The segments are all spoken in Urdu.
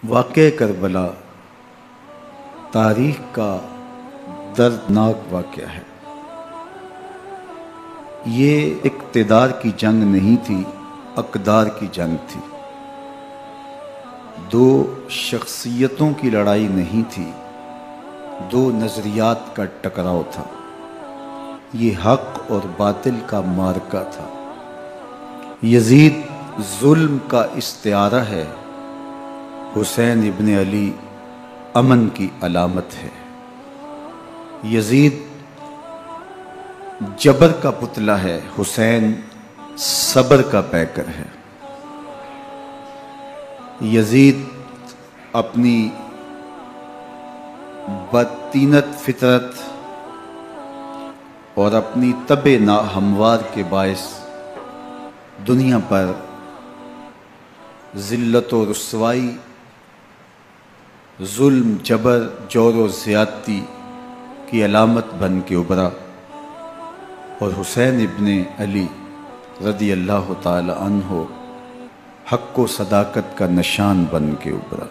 واقعہ کربلا تاریخ کا دردناک واقعہ ہے۔ یہ اقتدار کی جنگ نہیں تھی، اقدار کی جنگ تھی۔ دو شخصیتوں کی لڑائی نہیں تھی، دو نظریات کا ٹکراؤ تھا۔ یہ حق اور باطل کا معرکہ تھا۔ یزید ظلم کا استعارہ ہے، حسین ابن علی امن کی علامت ہے۔ یزید جبر کا پتلا ہے، حسین صبر کا پیکر ہے۔ یزید اپنی بدطینت فطرت اور اپنی طبع ناہموار کے باعث دنیا پر ذلت و رسوائی، ظلم، جبر، جور و زیادتی کی علامت بن کے ابھرا، اور حسین ابن علی رضی اللہ تعالی عنہ حق و صداقت کا نشان بن کے ابھرا۔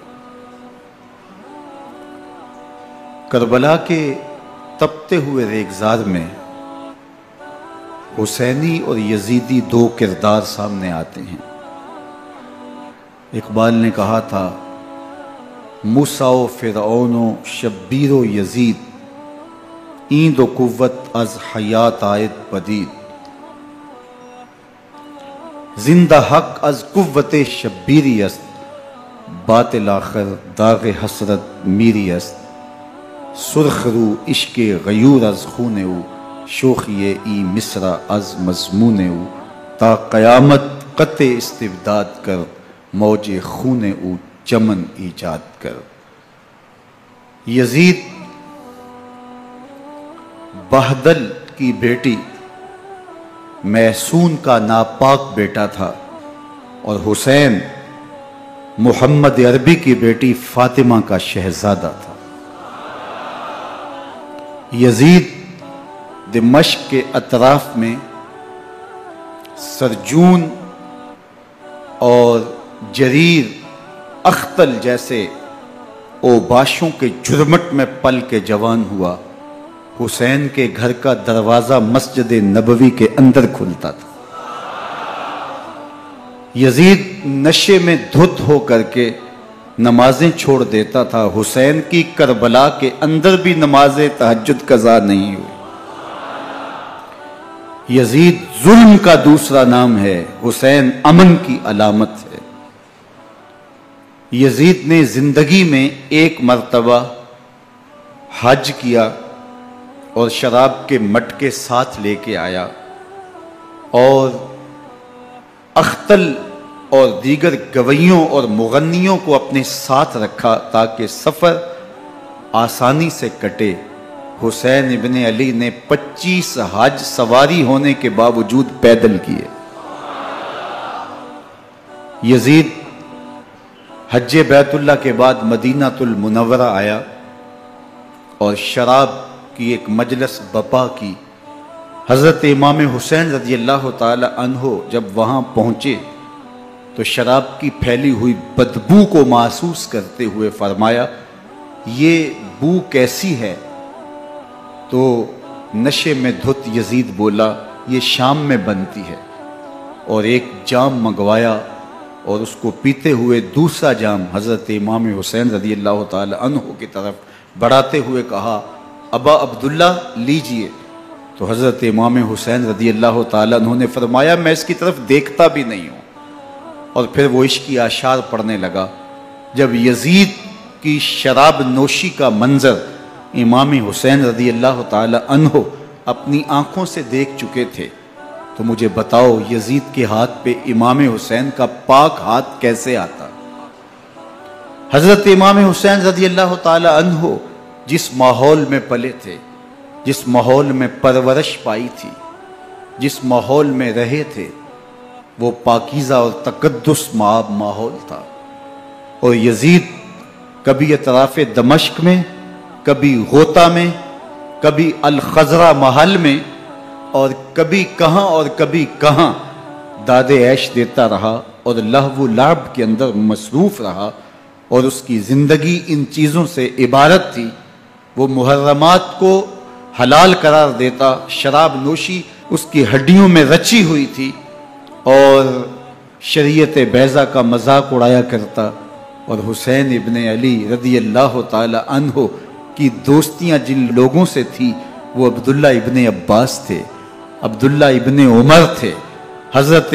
کربلا کے تپتے ہوئے ریگزار میں حسینی اور یزیدی دو کردار سامنے آتے ہیں۔ اقبال نے کہا تھا، موسیٰ و فرعون و شبیر و یزید، ایند و قوت از حیات آید پدید، زندہ حق از قوت شبیری است، باطل آخر داغ حسرت میری است، سرخ رو عشق غیور از خون او، شوخی ای مصرع از مضمون او، تا قیامت قطع استبداد کر، موج خون او چمن ایجاد کر۔ یزید بہدل کی بیٹی محسون کا ناپاک بیٹا تھا، اور حسین محمد عربی کی بیٹی فاطمہ کا شہزادہ تھا۔ یزید دمشق کے اطراف میں سرجون اور جریر اختل جیسے اوباشوں کے جرمٹ میں پل کے جوان ہوا۔ حسین کے گھر کا دروازہ مسجد نبوی کے اندر کھلتا تھا۔ یزید نشے میں دھت ہو کر کے نمازیں چھوڑ دیتا تھا۔ حسین کی کربلا کے اندر بھی نماز تہجد قضا نہیں ہوئی۔ یزید ظلم کا دوسرا نام ہے، حسین امن کی علامت ہے۔ یزید نے زندگی میں ایک مرتبہ حج کیا اور شراب کے مٹکے ساتھ لے کے آیا، اور اختل اور دیگر گویوں اور مغنیوں کو اپنے ساتھ رکھا تاکہ سفر آسانی سے کٹے۔ حسین ابن علی نے 25 حج سواری ہونے کے باوجود پیدل کیے۔ یزید حج بیت اللہ کے بعد مدینہ المنورہ آیا اور شراب کی ایک مجلس بپا کی۔ حضرت امام حسین رضی اللہ تعالی عنہ جب وہاں پہنچے تو شراب کی پھیلی ہوئی بدبو کو محسوس کرتے ہوئے فرمایا، یہ بو کیسی ہے؟ تو نشے میں دھت یزید بولا، یہ شام میں بنتی ہے، اور ایک جام منگوایا اور اس کو پیتے ہوئے دوسرا جام حضرت امام حسین رضی اللہ تعالی عنہ کی طرف بڑھاتے ہوئے کہا، ابا عبداللہ لیجئے۔ تو حضرت امام حسین رضی اللہ تعالی عنہ نے فرمایا، میں اس کی طرف دیکھتا بھی نہیں ہوں، اور پھر وہ عشقی اشعار پڑھنے لگا۔ جب یزید کی شراب نوشی کا منظر امام حسین رضی اللہ تعالی عنہ اپنی آنکھوں سے دیکھ چکے تھے تو مجھے بتاؤ، یزید کے ہاتھ پہ امام حسین کا پاک ہاتھ کیسے آتا؟ حضرت امام حسین رضی اللہ تعالی عنہ جس ماحول میں پلے تھے، جس ماحول میں پرورش پائی تھی، جس ماحول میں رہے تھے، وہ پاکیزہ اور تقدس مآب ماحول تھا۔ اور یزید کبھی اطراف دمشق میں، کبھی غوطہ میں، کبھی الخزرہ محل میں، اور کبھی کہاں داد عیش دیتا رہا اور لہو و لعب کے اندر مصروف رہا، اور اس کی زندگی ان چیزوں سے عبارت تھی۔ وہ محرمات کو حلال قرار دیتا، شراب نوشی اس کی ہڈیوں میں رچی ہوئی تھی، اور شریعت بیضا کا مذاق اڑایا کرتا۔ اور حسین ابن علی رضی اللہ تعالی عنہ کی دوستیاں جن لوگوں سے تھی وہ عبداللہ ابن عباس تھے، عبداللہ ابن عمر تھے، حضرت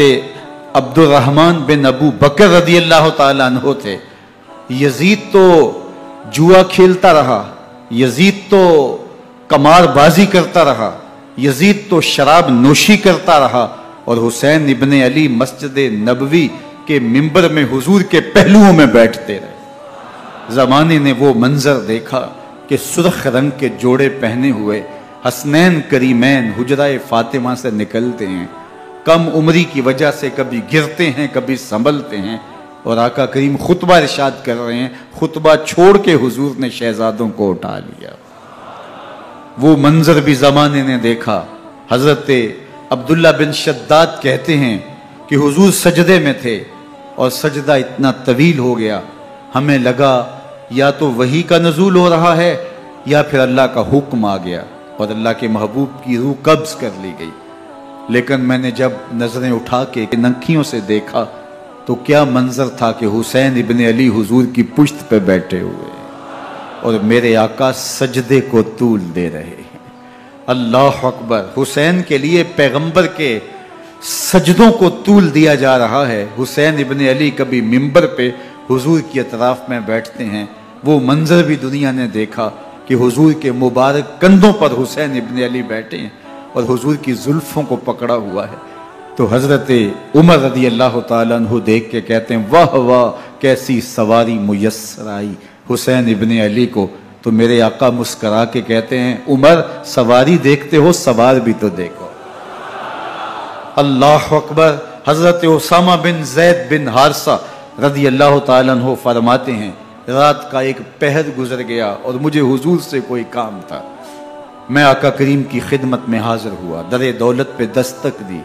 عبد الرحمن بن ابو بکر رضی اللہ تعالی عنہ تھے۔ یزید تو جوا کھیلتا رہا، یزید تو قمار بازی کرتا رہا، یزید تو شراب نوشی کرتا رہا، اور حسین ابن علی مسجد نبوی کے ممبر میں حضور کے پہلوؤں میں بیٹھتے رہے۔ زمانے نے وہ منظر دیکھا کہ سرخ رنگ کے جوڑے پہنے ہوئے حسنین کریمین حجرہ فاطمہ سے نکلتے ہیں، کم عمری کی وجہ سے کبھی گرتے ہیں کبھی سنبھلتے ہیں، اور آقا کریم خطبہ ارشاد کر رہے ہیں، خطبہ چھوڑ کے حضور نے شہزادوں کو اٹھا لیا۔ وہ منظر بھی زمانے نے دیکھا۔ حضرت عبداللہ بن شداد کہتے ہیں کہ حضور سجدے میں تھے اور سجدہ اتنا طویل ہو گیا، ہمیں لگا یا تو وحی کا نزول ہو رہا ہے یا پھر اللہ کا حکم آ گیا اور اللہ کے محبوب کی روح قبض کر لی گئی۔ لیکن میں نے جب نظریں اٹھا کے ننکیوں سے دیکھا تو کیا منظر تھا کہ حسین ابن علی حضور کی پشت پہ بیٹھے ہوئے اور میرے آقا سجدے کو طول دے رہے ہیں۔ اللہ اکبر! حسین کے لیے پیغمبر کے سجدوں کو طول دیا جا رہا ہے۔ حسین ابن علی کبھی ممبر پہ حضور کی اطراف میں بیٹھتے ہیں، وہ منظر بھی دنیا نے دیکھا کہ حضور کے مبارک کندھوں پر حسین ابن علی بیٹھے ہیں اور حضور کی زلفوں کو پکڑا ہوا ہے۔ تو حضرت عمر رضی اللہ تعالیٰ عنہ دیکھ کے کہتے ہیں واہ واہ کیسی سواری میسر آئی حسین ابن علی کو۔ تو میرے آقا مسکرا کے کہتے ہیں عمر سواری دیکھتے ہو سوار بھی تو دیکھو۔ اللہ اکبر! حضرت اسامہ بن زید بن حارثہ رضی اللہ تعالیٰ عنہ فرماتے ہیں رات کا ایک پہر گزر گیا اور مجھے حضور سے کوئی کام تھا، میں آقا کریم کی خدمت میں حاضر ہوا، در دولت پہ دستک دی،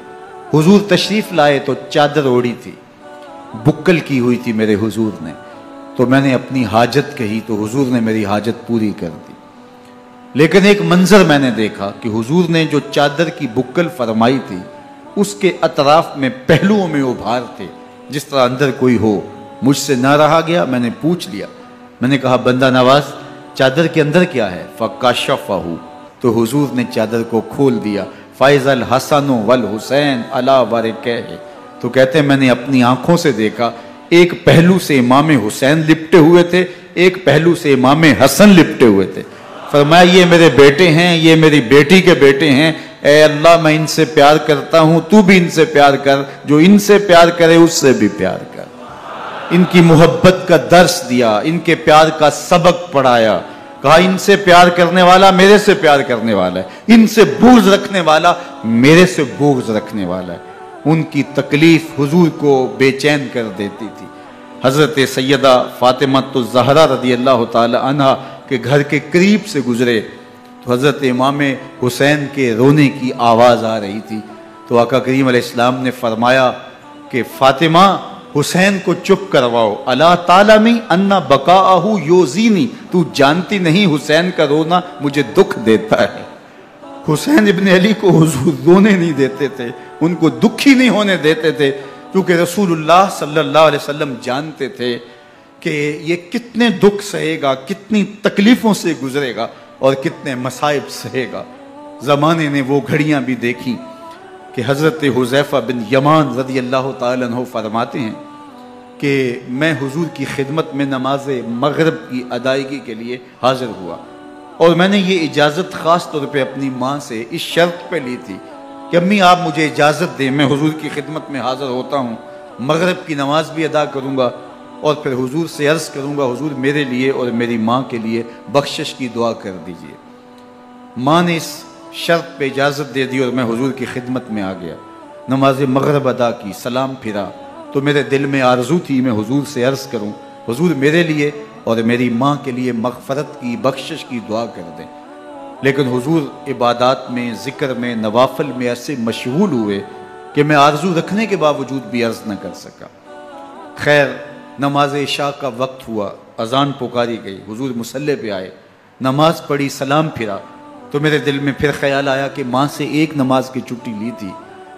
حضور تشریف لائے تو چادر اوڑی تھی، بکل کی ہوئی تھی میرے حضور نے، تو میں نے اپنی حاجت کہی تو حضور نے میری حاجت پوری کر دی۔ لیکن ایک منظر میں نے دیکھا کہ حضور نے جو چادر کی بکل فرمائی تھی اس کے اطراف میں پہلوؤں میں ابھار تھے جس طرح اندر کوئی ہو۔ مجھ سے نہ رہا گیا، میں نے پوچھ لیا، میں نے کہا بندہ نواز چادر کے اندر کیا ہے؟ فَكَشَفَهُ، تو حضور نے چادر کو کھول دیا۔ فَإِذَا الْحَسَنُ وَالْحُسَيْنُ عَلَىٰ وَرِكَيْهِ، تو کہتے ہیں میں نے اپنی آنکھوں سے دیکھا ایک پہلو سے امام حسین لپٹے ہوئے تھے، ایک پہلو سے امام حسن لپٹے ہوئے تھے۔ فرمایا یہ میرے بیٹے ہیں، یہ میری بیٹی کے بیٹے ہیں، اے اللہ میں ان سے پیار کرتا ہوں، تو بھی ان سے پیار کر، جو ان سے پیار کرے اس سے بھی پیار کر۔ ان کی محبت کا درس دیا، ان کے پیار کا سبق پڑھایا، کہا ان سے پیار کرنے والا میرے سے پیار کرنے والا ہے، ان سے بغض رکھنے والا میرے سے بغض رکھنے والا ہے۔ ان کی تکلیف حضور کو بے چین کر دیتی تھی۔ حضرت سیدہ فاطمہ الزہرا رضی اللہ تعالی عنہا کے گھر کے قریب سے گزرے تو حضرت امام حسین کے رونے کی آواز آ رہی تھی، تو آقا کریم علیہ السلام نے فرمایا کہ فاطمہ حسین کو چپ کرواؤ، الا تعلمی ان بقاءہ یوزینی، تو جانتی نہیں حسین کا رونا مجھے دکھ دیتا ہے۔ حسین ابن علی کو حضور رونے نہیں دیتے تھے، ان کو دکھی نہیں ہونے دیتے تھے، کیونکہ رسول اللہ صلی اللہ علیہ وسلم جانتے تھے کہ یہ کتنے دکھ سہے گا، کتنی تکلیفوں سے گزرے گا اور کتنے مصائب سہے گا۔ زمانے نے وہ گھڑیاں بھی دیکھی کہ حضرت حذیفہ بن یمان رضی اللہ تعالیٰ عنہ فرماتے ہیں کہ میں حضور کی خدمت میں نماز مغرب کی ادائیگی کے لیے حاضر ہوا، اور میں نے یہ اجازت خاص طور پہ اپنی ماں سے اس شرط پہ لی تھی کہ امی آپ مجھے اجازت دیں، میں حضور کی خدمت میں حاضر ہوتا ہوں، مغرب کی نماز بھی ادا کروں گا اور پھر حضور سے عرض کروں گا حضور میرے لیے اور میری ماں کے لیے بخشش کی دعا کر دیجئے۔ ماں نے اس شرط پہ اجازت دے دی اور میں حضور کی خدمت میں آ گیا، نماز مغرب ادا کی، سلام پھرا تو میرے دل میں آرزو تھی میں حضور سے عرض کروں حضور میرے لیے اور میری ماں کے لیے مغفرت کی بخشش کی دعا کر دیں، لیکن حضور عبادات میں ذکر میں نوافل میں ایسے مشغول ہوئے کہ میں آرزو رکھنے کے باوجود بھی عرض نہ کر سکا۔ خیر نماز عشاء کا وقت ہوا، اذان پکاری گئی، حضور مصلی پہ آئے، نماز پڑھی، سلام پھرا، تو میرے دل میں پھر خیال آیا کہ ماں سے ایک نماز کی چھٹی لی تھی،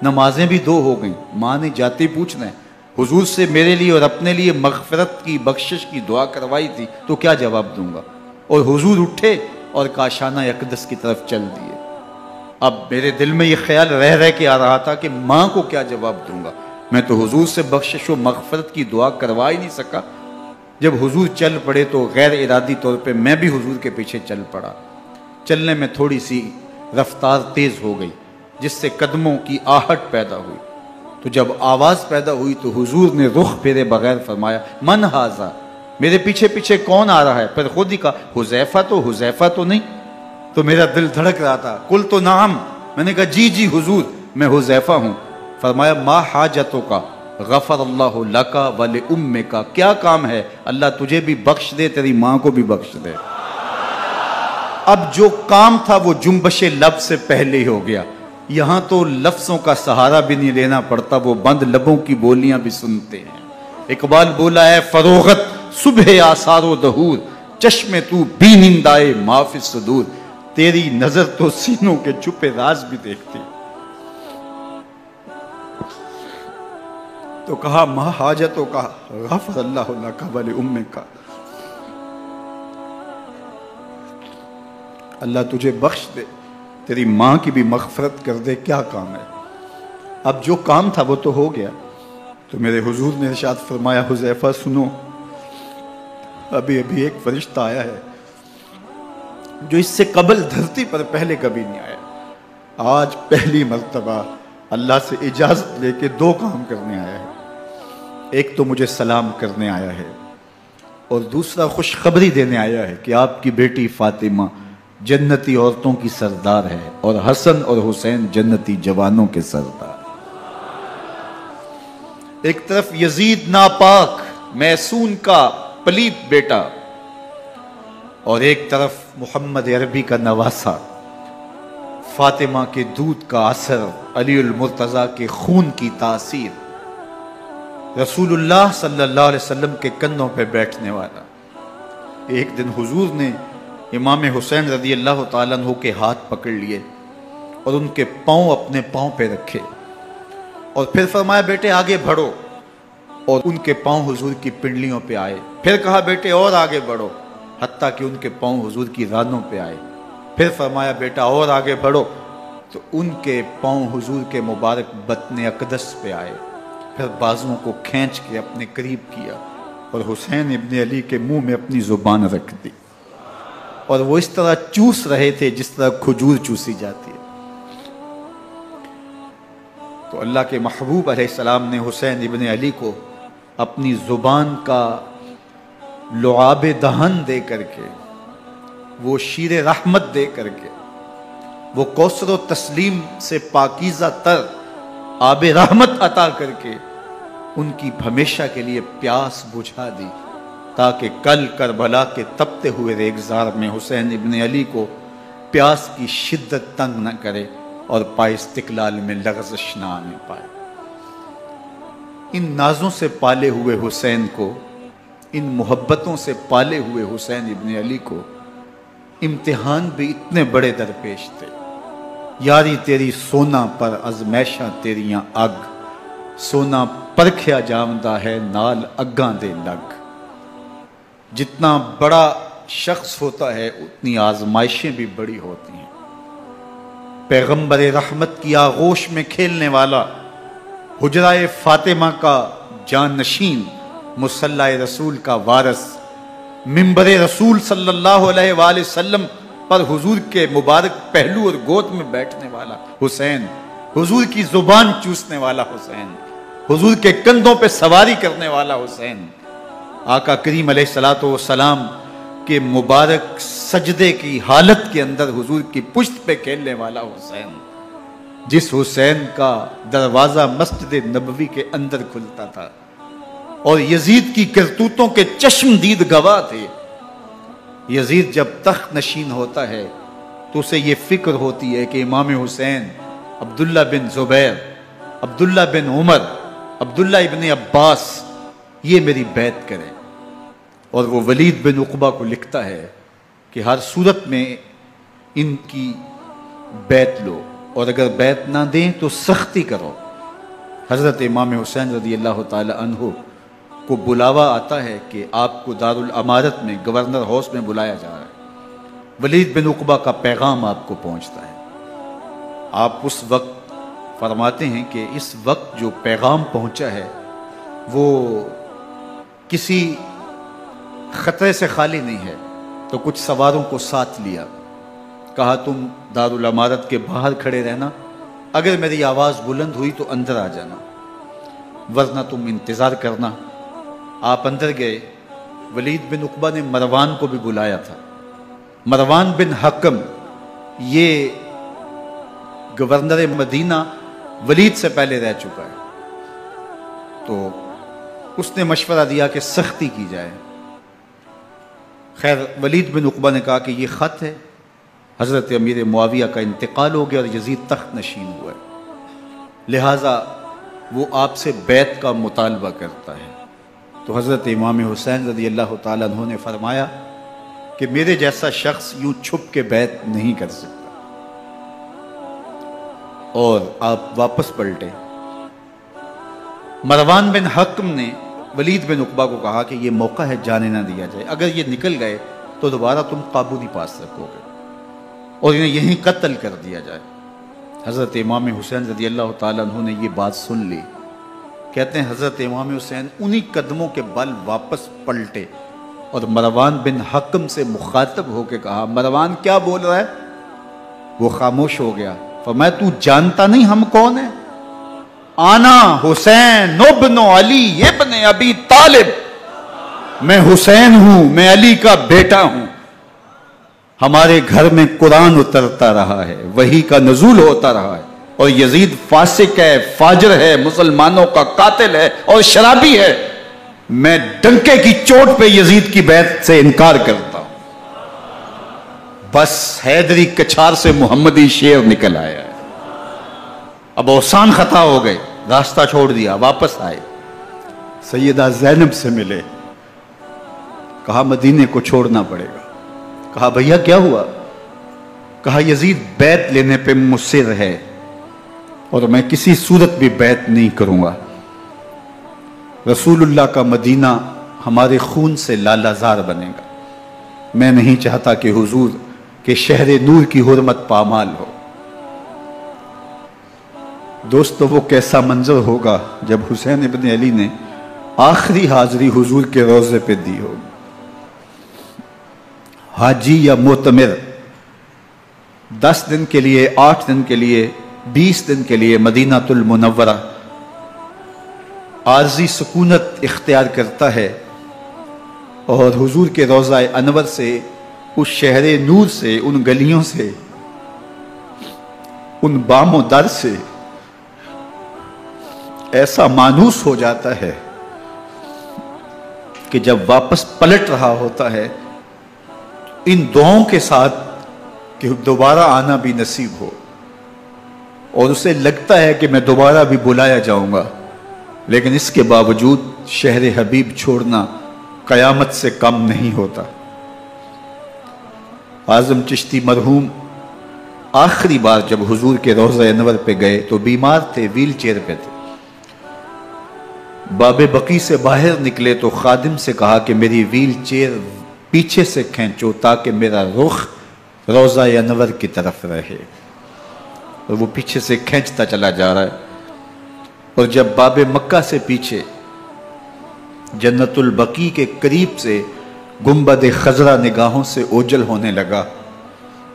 نمازیں بھی 2 ہو گئیں، ماں نے جاتے پوچھنا ہے حضور سے میرے لیے اور اپنے لیے مغفرت کی، بخشش کی دعا کروائی تھی، تو کیا جواب دوں گا؟ اور حضور اٹھے اور کاشانہ اقدس کی طرف چل دیے۔ اب میرے دل میں یہ خیال رہ کے آ رہا تھا کہ ماں کو کیا جواب دوں گا، میں تو حضور سے بخشش و مغفرت کی دعا کروا ہی نہیں سکا۔ جب حضور چل پڑے تو غیر ارادی طور پہ میں بھی حضور کے پیچھے چل پڑا۔ چلنے میں تھوڑی سی رفتار تیز ہو گئی، جس سے قدموں کی آہٹ پیدا ہوئی، تو جب آواز پیدا ہوئی تو حضور نے رخ پھیرے بغیر فرمایا من ھذا، میرے پیچھے پیچھے کون آ رہا ہے؟ پھر خود ہی کہا حذیفہ تو نہیں؟ تو میرا دل دھڑک رہا تھا، قلت نعم، میں نے کہا جی حضور میں حذیفہ ہوں۔ فرمایا ما حاجتک غفر اللہ لک ولامک، کیا کام ہے؟ اللہ تجھے بھی بخش دے، تیری ماں کو بھی بخش دے۔ اب جو کام تھا وہ جنبش لب سے پہلے ہی ہو گیا، یہاں تو لفظوں کا سہارا بھی نہیں لینا پڑتا، وہ بند لبوں کی بولیاں بھی سنتے ہیں۔ اقبال بولا ہے فروغت صبح آثار و دہور، چشم تو بی نندائے ما فی الصدور، تیری نظر تو سینوں کے چھپے راز بھی دیکھتی۔ تو کہا ما حاجتوں کا غفر اللہ لک ولامک، اللہ تجھے بخش دے، تیری ماں کی بھی مغفرت کر دے، کیا کام ہے؟ اب جو کام تھا وہ تو ہو گیا۔ تو میرے حضور نے ارشاد فرمایا حذیفہ سنو، ابھی ایک فرشتہ آیا ہے جو اس سے قبل دھرتی پر پہلے کبھی نہیں آیا، آج پہلی مرتبہ اللہ سے اجازت لے کے 2 کام کرنے آیا ہے، ایک تو مجھے سلام کرنے آیا ہے اور دوسرا خوشخبری دینے آیا ہے کہ آپ کی بیٹی فاطمہ جنتی عورتوں کی سردار ہے اور حسن اور حسین جنتی جوانوں کے سردار۔ ایک طرف یزید ناپاک محسون کا پلیت بیٹا، اور ایک طرف محمد عربی کا نواسا، فاطمہ کے دودھ کا اثر، علی المرتضیٰ کے خون کی تاثیر، رسول اللہ صلی اللہ علیہ وسلم کے کندھوں پہ بیٹھنے والا۔ ایک دن حضور نے امام حسین رضی اللہ تعالیٰ عنہ کے ہاتھ پکڑ لیے اور ان کے پاؤں اپنے پاؤں پہ رکھے اور پھر فرمایا بیٹے آگے بڑھو، اور ان کے پاؤں حضور کی پنڈلیوں پہ آئے، پھر کہا بیٹے اور آگے بڑھو، حتیٰ کہ ان کے پاؤں حضور کی رانوں پہ آئے، پھر فرمایا بیٹا اور آگے بڑھو، تو ان کے پاؤں حضور کے مبارک بطن اقدس پہ آئے، پھر بازوؤں کو کھینچ کے اپنے قریب کیا اور حسین ابن علی کے منہ میں اپنی زبان رکھ دی، اور وہ اس طرح چوس رہے تھے جس طرح کھجور چوسی جاتی ہے۔ تو اللہ کے محبوب علیہ السلام نے حسین ابن علی کو اپنی زبان کا لعاب دہن دے کر کے، وہ شیر رحمت دے کر کے، وہ کوثر و تسلیم سے پاکیزہ تر آب رحمت عطا کر کے ان کی ہمیشہ کے لیے پیاس بجھا دی، تاکہ کل کربلا کے تپتے ہوئے ریگزار میں حسین ابن علی کو پیاس کی شدت تنگ نہ کرے اور پائے استقلال میں لغزش نہ آنے پائے۔ ان نازوں سے پالے ہوئے حسین کو، ان محبتوں سے پالے ہوئے حسین ابن علی کو امتحان بھی اتنے بڑے درپیش تھے۔ یاری تیری سونا پر ازمیشاں تیریاں اگ، سونا پرکھیا جامدہ ہے نال اگاں دے لگ۔ جتنا بڑا شخص ہوتا ہے اتنی آزمائشیں بھی بڑی ہوتی ہیں۔ پیغمبر رحمت کی آغوش میں کھیلنے والا، حجرہ فاطمہ کا جانشین، مصلی رسول کا وارث، منبر رسول صلی اللہ علیہ وآلہ وسلم پر حضور کے مبارک پہلو اور گود میں بیٹھنے والا حسین، حضور کی زبان چوسنے والا حسین، حضور کے کندھوں پہ سواری کرنے والا حسین، آقا کریم علیہ السلام کے مبارک سجدے کی حالت کے اندر حضور کی پشت پہ کھیلنے والا حسین، جس حسین کا دروازہ مسجد نبوی کے اندر کھلتا تھا اور یزید کی کرتوتوں کے چشم دید گواہ تھے۔ یزید جب تخت نشین ہوتا ہے تو اسے یہ فکر ہوتی ہے کہ امام حسین، عبداللہ بن زبیر، عبداللہ بن عمر، عبداللہ ابن عباس یہ میری بیعت کریں. اور وہ ولید بن عقبہ کو لکھتا ہے کہ ہر صورت میں ان کی بیعت لو، اور اگر بیعت نہ دیں تو سختی کرو. حضرت امام حسین رضی اللہ تعالی عنہ کو بلاوا آتا ہے کہ آپ کو دارالامارت میں گورنر ہاؤس میں بلایا جا رہا ہے. ولید بن عقبہ کا پیغام آپ کو پہنچتا ہے. آپ اس وقت فرماتے ہیں کہ اس وقت جو پیغام پہنچا ہے وہ کسی خطرے سے خالی نہیں ہے. تو کچھ سواروں کو ساتھ لیا، کہا تم دارالامارت کے باہر کھڑے رہنا، اگر میری آواز بلند ہوئی تو اندر آ جانا، ورنہ تم انتظار کرنا. آپ اندر گئے. ولید بن عقبہ نے مروان کو بھی بلایا تھا. مروان بن حکم یہ گورنر مدینہ ولید سے پہلے رہ چکا ہے، تو اس نے مشورہ دیا کہ سختی کی جائے. خیر ولید بن عقبہ نے کہا کہ یہ خط ہے، حضرت امیر معاویہ کا انتقال ہو گیا اور یزید تخت نشین ہوا ہے، لہٰذا وہ آپ سے بیعت کا مطالبہ کرتا ہے. تو حضرت امام حسین رضی اللہ تعالیٰ عنہ نے فرمایا کہ میرے جیسا شخص یوں چھپ کے بیعت نہیں کر سکتا. اور آپ واپس پلٹے. مروان بن حکم نے ولید بن عقبہ کو کہا کہ یہ موقع ہے جانے نہ دیا جائے، اگر یہ نکل گئے تو دوبارہ تم قابو نہیں پا سکو گے، اور انہیں یہیں قتل کر دیا جائے. حضرت امام حسین رضی اللہ تعالیٰ عنہ نے یہ بات سن لی. کہتے ہیں حضرت امام حسین انہی قدموں کے بل واپس پلٹے اور مروان بن حکم سے مخاطب ہو کے کہا، مروان کیا بول رہا ہے؟ وہ خاموش ہو گیا. فرمایا تو جانتا نہیں ہم کون ہیں؟ آنا حسین ابن علی ابن ابی طالب، میں حسین ہوں، میں علی کا بیٹا ہوں. ہمارے گھر میں قرآن اترتا رہا ہے، وحی کا نزول ہوتا رہا ہے، اور یزید فاسق ہے، فاجر ہے، مسلمانوں کا قاتل ہے اور شرابی ہے. میں ڈنکے کی چوٹ پہ یزید کی بیعت سے انکار کرتا ہوں. بس حیدری کچھار سے محمدی شیر نکل آیا ہے. اب اوسان خطا ہو گئے، راستہ چھوڑ دیا، واپس آئے. سیدہ زینب سے ملے، کہا مدینے کو چھوڑنا پڑے گا. کہا بھیا کیا ہوا؟ کہا یزید بیعت لینے پہ مصر ہے اور میں کسی صورت بھی بیعت نہیں کروں گا. رسول اللہ کا مدینہ ہمارے خون سے لالازار بنے گا. میں نہیں چاہتا کہ حضور کے شہر نور کی حرمت پامال ہو. دوستو وہ کیسا منظر ہوگا جب حسین ابن علی نے آخری حاضری حضور کے روضے پہ دی ہوگی. حاجی یا معتمر 10 دن کے لیے، 8 دن کے لیے، 20 دن کے لیے مدینہ المنورہ عارضی سکونت اختیار کرتا ہے، اور حضور کے روضہ انور سے، اس شہر نور سے، ان گلیوں سے، ان بام و در سے ایسا مانوس ہو جاتا ہے کہ جب واپس پلٹ رہا ہوتا ہے ان دعاؤں کے ساتھ کہ دوبارہ آنا بھی نصیب ہو، اور اسے لگتا ہے کہ میں دوبارہ بھی بلایا جاؤں گا، لیکن اس کے باوجود شہر حبیب چھوڑنا قیامت سے کم نہیں ہوتا. اعظم چشتی مرحوم آخری بار جب حضور کے روضہ انور پہ گئے تو بیمار تھے، ویل چیئر پہ تھے. باب بقی سے باہر نکلے تو خادم سے کہا کہ میری ویل چیئر پیچھے سے کھینچو تاکہ میرا رخ روضہ انور کی طرف رہے. اور وہ پیچھے سے کھینچتا چلا جا رہا ہے، اور جب باب مکہ سے پیچھے جنت البقیع کے قریب سے گنبد خضرا نگاہوں سے اوجل ہونے لگا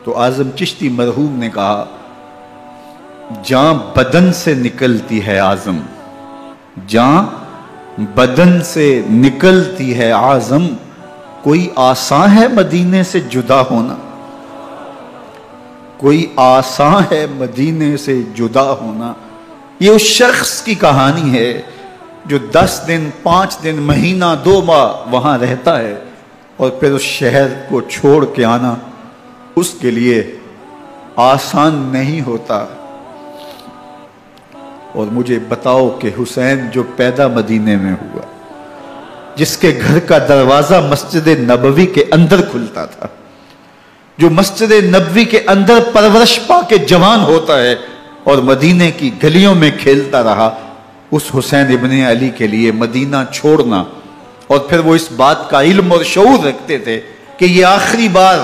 تو اعظم چشتی مرحوم نے کہا، جان بدن سے نکلتی ہے اعظم، جان بدن سے نکلتی ہے اعظم، کوئی آسان ہے مدینے سے جدا ہونا، کوئی آسان ہے مدینے سے جدا ہونا. یہ اس شخص کی کہانی ہے جو 10 دن، 5 دن، مہینہ، 2 ماہ وہاں رہتا ہے، اور پھر اس شہر کو چھوڑ کے آنا اس کے لیے آسان نہیں ہوتا. اور مجھے بتاؤ کہ حسین جو پیدا مدینے میں ہوا، جس کے گھر کا دروازہ مسجد نبوی کے اندر کھلتا تھا، جو مسجد نبوی کے اندر پرورش پا کے جوان ہوتا ہے اور مدینے کی گلیوں میں کھیلتا رہا، اس حسین ابن علی کے لیے مدینہ چھوڑنا، اور پھر وہ اس بات کا علم اور شعور رکھتے تھے کہ یہ آخری بار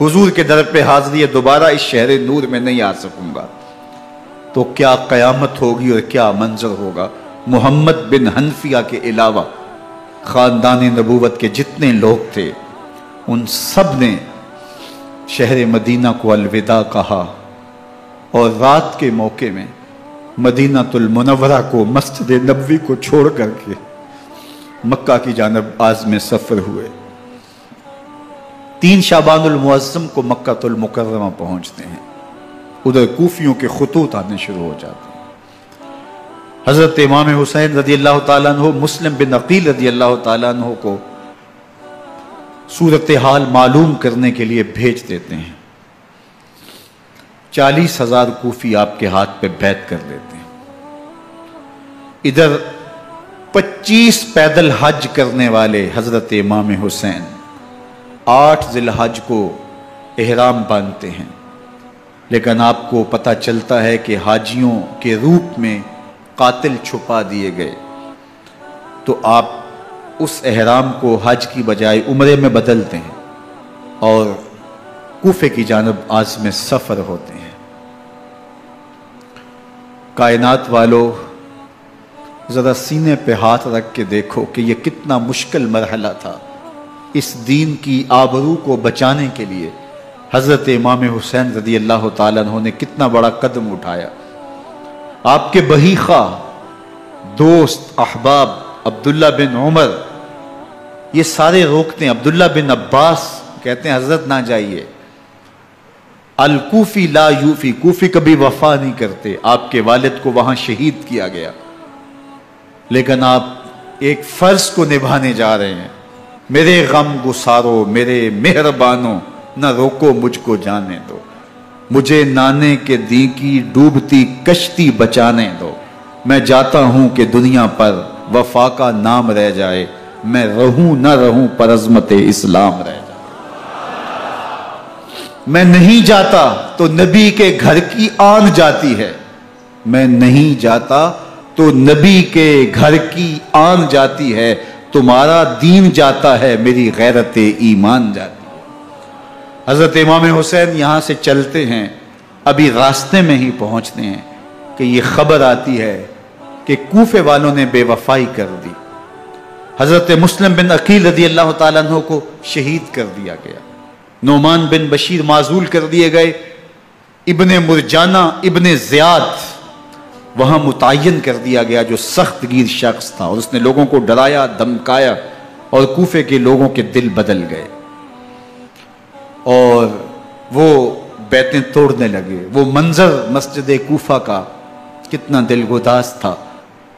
حضور کے در پہ حاضری ہے، دوبارہ اس شہر نور میں نہیں آ سکوں گا، تو کیا قیامت ہوگی اور کیا منظر ہوگا۔ محمد بن حنفیہ کے علاوہ خاندان نبوت کے جتنے لوگ تھے ان سب نے شہر مدینہ کو الوداع کہا، اور رات کے موقع میں مدینہ المنورہ کو، مسجد نبوی کو چھوڑ کر کے مکہ کی جانب عازم سفر ہوئے۔ 3 شعبان المعظم کو مکہ المکرمہ پہنچتے ہیں، ادھر کوفیوں کے خطوط آنے شروع ہو جاتے ہیں۔ حضرت امام حسین رضی اللہ تعالیٰ عنہ مسلم بن عقیل رضی اللہ تعالیٰ عنہ کو صورتحال معلوم کرنے کے لیے بھیج دیتے ہیں۔ 40,000 کوفی آپ کے ہاتھ پہ بیعت کر لیتے ہیں۔ ادھر 25 پیدل حج کرنے والے حضرت امام حسین 8 ذی الحج کو احرام باندھتے ہیں، لیکن آپ کو پتہ چلتا ہے کہ حاجیوں کے روپ میں قاتل چھپا دیے گئے، تو آپ اس احرام کو حج کی بجائے عمرے میں بدلتے ہیں اور کوفے کی جانب عازم سفر ہوتے ہیں۔ کائنات والو، ذرا سینے پہ ہاتھ رکھ کے دیکھو کہ یہ کتنا مشکل مرحلہ تھا۔ اس دین کی آبرو کو بچانے کے لیے حضرت امام حسین رضی اللہ تعالیٰ عنہ نے کتنا بڑا قدم اٹھایا۔ آپ کے بہی خواہ، دوست، احباب عبداللہ بن عمر یہ سارے روکتے ہیں۔ عبداللہ بن عباس کہتے ہیں حضرت نہ جائیے، الکوفی لا یوفی، کوفی کبھی وفا نہیں کرتے، آپ کے والد کو وہاں شہید کیا گیا، لیکن آپ ایک فرض کو نبھانے جا رہے ہیں۔ میرے غم گسارو، میرے مہربانوں، نہ روکو مجھ کو جانے دو، مجھے نانے کے دی کی ڈوبتی کشتی بچانے دو، میں جاتا ہوں کہ دنیا پر وفا کا نام رہ جائے، میں رہوں نہ رہوں پر عظمت اسلام رہ جائے۔ میں نہیں جاتا تو نبی کے گھر کی آن جاتی ہے، میں نہیں جاتا تو نبی کے گھر کی آن جاتی ہے، تمہارا دین جاتا ہے، میری غیرت ایمان جاتی ہے۔ حضرت امام حسین یہاں سے چلتے ہیں، ابھی راستے میں ہی پہنچتے ہیں کہ یہ خبر آتی ہے کہ کوفے والوں نے بے وفائی کر دی، حضرت مسلم بن عقیل رضی اللہ تعالیٰ عنہ کو شہید کر دیا گیا، نعمان بن بشیر معزول کر دیے گئے، ابن مرجانہ ابن زیاد وہاں متعین کر دیا گیا جو سخت گیر شخص تھا، اور اس نے لوگوں کو ڈرایا، دھمکایا، اور کوفے کے لوگوں کے دل بدل گئے اور وہ بیتیں توڑنے لگے۔ وہ منظر مسجد کوفہ کا کتنا دلگداز تھا،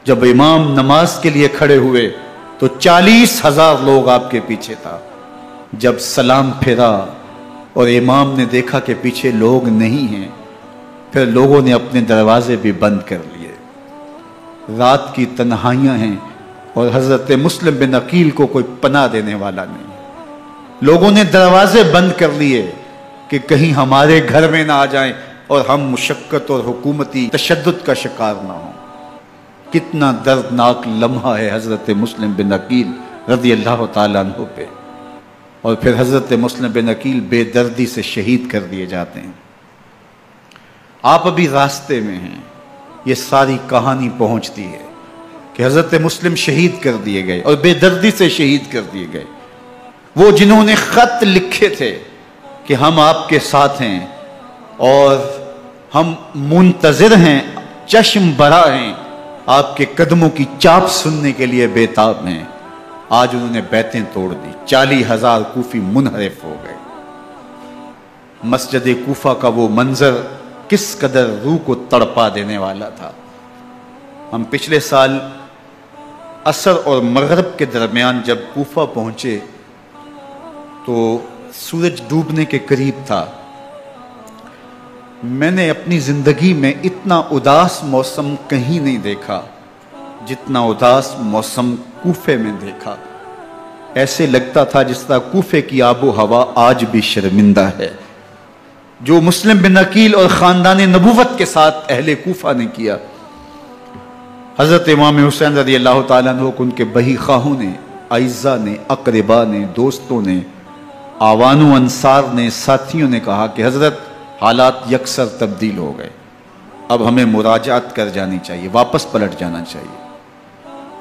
جب امام نماز کے لیے کھڑے ہوئے تو 40,000 لوگ آپ کے پیچھے تھا۔ جب سلام پھیرا اور امام نے دیکھا کہ پیچھے لوگ نہیں ہیں، پھر لوگوں نے اپنے دروازے بھی بند کر لیے۔ رات کی تنہائیاں ہیں اور حضرت مسلم بن عقیل کو کوئی پناہ دینے والا نہیں، لوگوں نے دروازے بند کر لیے کہ کہیں ہمارے گھر میں نہ آ جائیں اور ہم مشقت اور حکومتی تشدد کا شکار نہ ہوں۔ کتنا دردناک لمحہ ہے حضرت مسلم بن عقیل رضی اللہ تعالیٰ عنہ پہ، اور پھر حضرت مسلم بن عقیل بے دردی سے شہید کر دیے جاتے ہیں۔ آپ ابھی راستے میں ہیں، یہ ساری کہانی پہنچتی ہے کہ حضرت مسلم شہید کر دیے گئے اور بے دردی سے شہید کر دیے گئے۔ وہ جنہوں نے خط لکھے تھے کہ ہم آپ کے ساتھ ہیں اور ہم منتظر ہیں، چشم بھرا ہیں، آپ کے قدموں کی چاپ سننے کے لیے بےتاب ہیں، آج انہوں نے بیتیں توڑ دی، 40,000 کوفی منحرف ہو گئے۔ مسجد کوفہ کا وہ منظر کس قدر روح کو تڑپا دینے والا تھا۔ ہم پچھلے سال عصر اور مغرب کے درمیان جب کوفہ پہنچے تو سورج ڈوبنے کے قریب تھا۔ میں نے اپنی زندگی میں اتنا اداس موسم کہیں نہیں دیکھا جتنا اداس موسم کوفے میں دیکھا۔ ایسے لگتا تھا جس طرح کوفے کی آب و ہوا آج بھی شرمندہ ہے جو مسلم بن عقیل اور خاندان نبوت کے ساتھ اہل کوفہ نے کیا۔ حضرت امام حسین رضی اللہ تعالیٰ عنہ کو ان کے بہی خواہوں نے، اعزاء نے، اقربا نے، دوستوں نے، آوان و انصار نے، ساتھیوں نے کہا کہ حضرت حالات یکسر تبدیل ہو گئے، اب ہمیں مراجعت کر جانی چاہیے، واپس پلٹ جانا چاہیے۔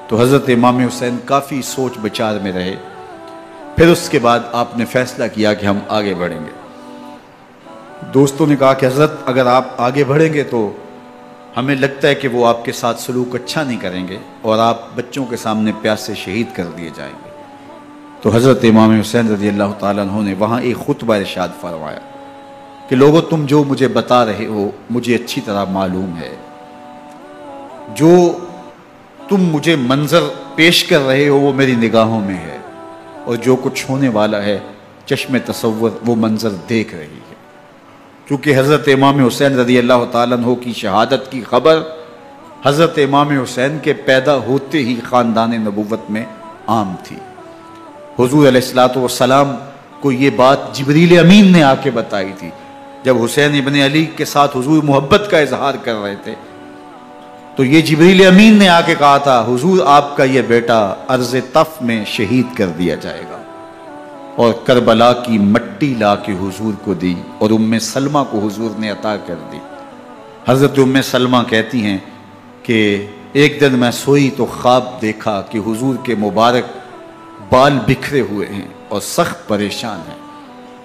تو حضرت امام حسین کافی سوچ بچار میں رہے، پھر اس کے بعد آپ نے فیصلہ کیا کہ ہم آگے بڑھیں گے۔ دوستوں نے کہا کہ حضرت اگر آپ آگے بڑھیں گے تو ہمیں لگتا ہے کہ وہ آپ کے ساتھ سلوک اچھا نہیں کریں گے اور آپ بچوں کے سامنے پیاس سے شہید کر دیے جائیں گے۔ تو حضرت امام حسین رضی اللہ تعالیٰ عنہ نے وہاں ایک خطبہ ارشاد فرمایا کہ لوگوں تم جو مجھے بتا رہے ہو مجھے اچھی طرح معلوم ہے، جو تم مجھے منظر پیش کر رہے ہو وہ میری نگاہوں میں ہے، اور جو کچھ ہونے والا ہے چشم تصور وہ منظر دیکھ رہی ہے۔ کیونکہ حضرت امام حسین رضی اللہ تعالیٰ عنہ کی شہادت کی خبر حضرت امام حسین کے پیدا ہوتے ہی خاندان نبوت میں عام تھی۔ حضور علیہ السلام کو یہ بات جبریل امین نے آ کے بتائی تھی جب حسین ابن علی کے ساتھ حضور محبت کا اظہار کر رہے تھے، تو یہ جبریل امین نے آ کے کہا تھا حضور آپ کا یہ بیٹا ارض طف میں شہید کر دیا جائے گا، اور کربلا کی مٹی لا کے حضور کو دی اور ام سلمہ کو حضور نے عطا کر دی۔ حضرت ام سلمہ کہتی ہیں کہ ایک دن میں سوئی تو خواب دیکھا کہ حضور کے مبارک بال بکھرے ہوئے ہیں اور سخت پریشان ہیں،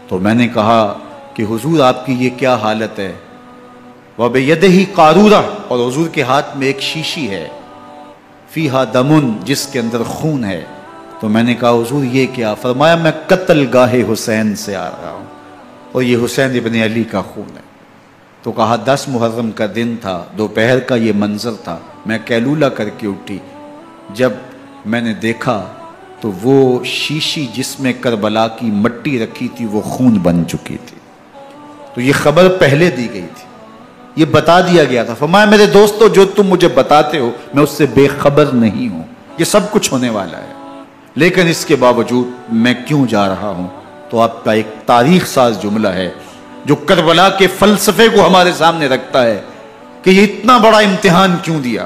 تو میں نے کہا کہ حضور آپ کی یہ کیا حالت ہے؟ وَبِيَدِهِ قَارُورَةٌ، اور حضور کے ہاتھ میں ایک شیشی ہے، فِيهَا دَمٌ، جس کے اندر خون ہے۔ تو میں نے کہا حضور یہ کیا؟ فرمایا میں قتل گاہ حسین سے آ رہا ہوں اور یہ حسین ابن علی کا خون ہے۔ تو کہا 10 محرم کا دن تھا، دوپہر کا یہ منظر تھا، میں کیلولہ کر کے اٹھی، جب میں نے دیکھا تو وہ شیشی جس میں کربلا کی مٹی رکھی تھی وہ خون بن چکی تھی۔ تو یہ خبر پہلے دی گئی تھی، یہ بتا دیا گیا تھا۔ فرمایا میرے دوستو جو تم مجھے بتاتے ہو میں اس سے بے خبر نہیں ہوں، یہ سب کچھ ہونے والا ہے، لیکن اس کے باوجود میں کیوں جا رہا ہوں؟ تو آپ کا ایک تاریخ ساز جملہ ہے جو کربلا کے فلسفے کو ہمارے سامنے رکھتا ہے کہ یہ اتنا بڑا امتحان کیوں دیا۔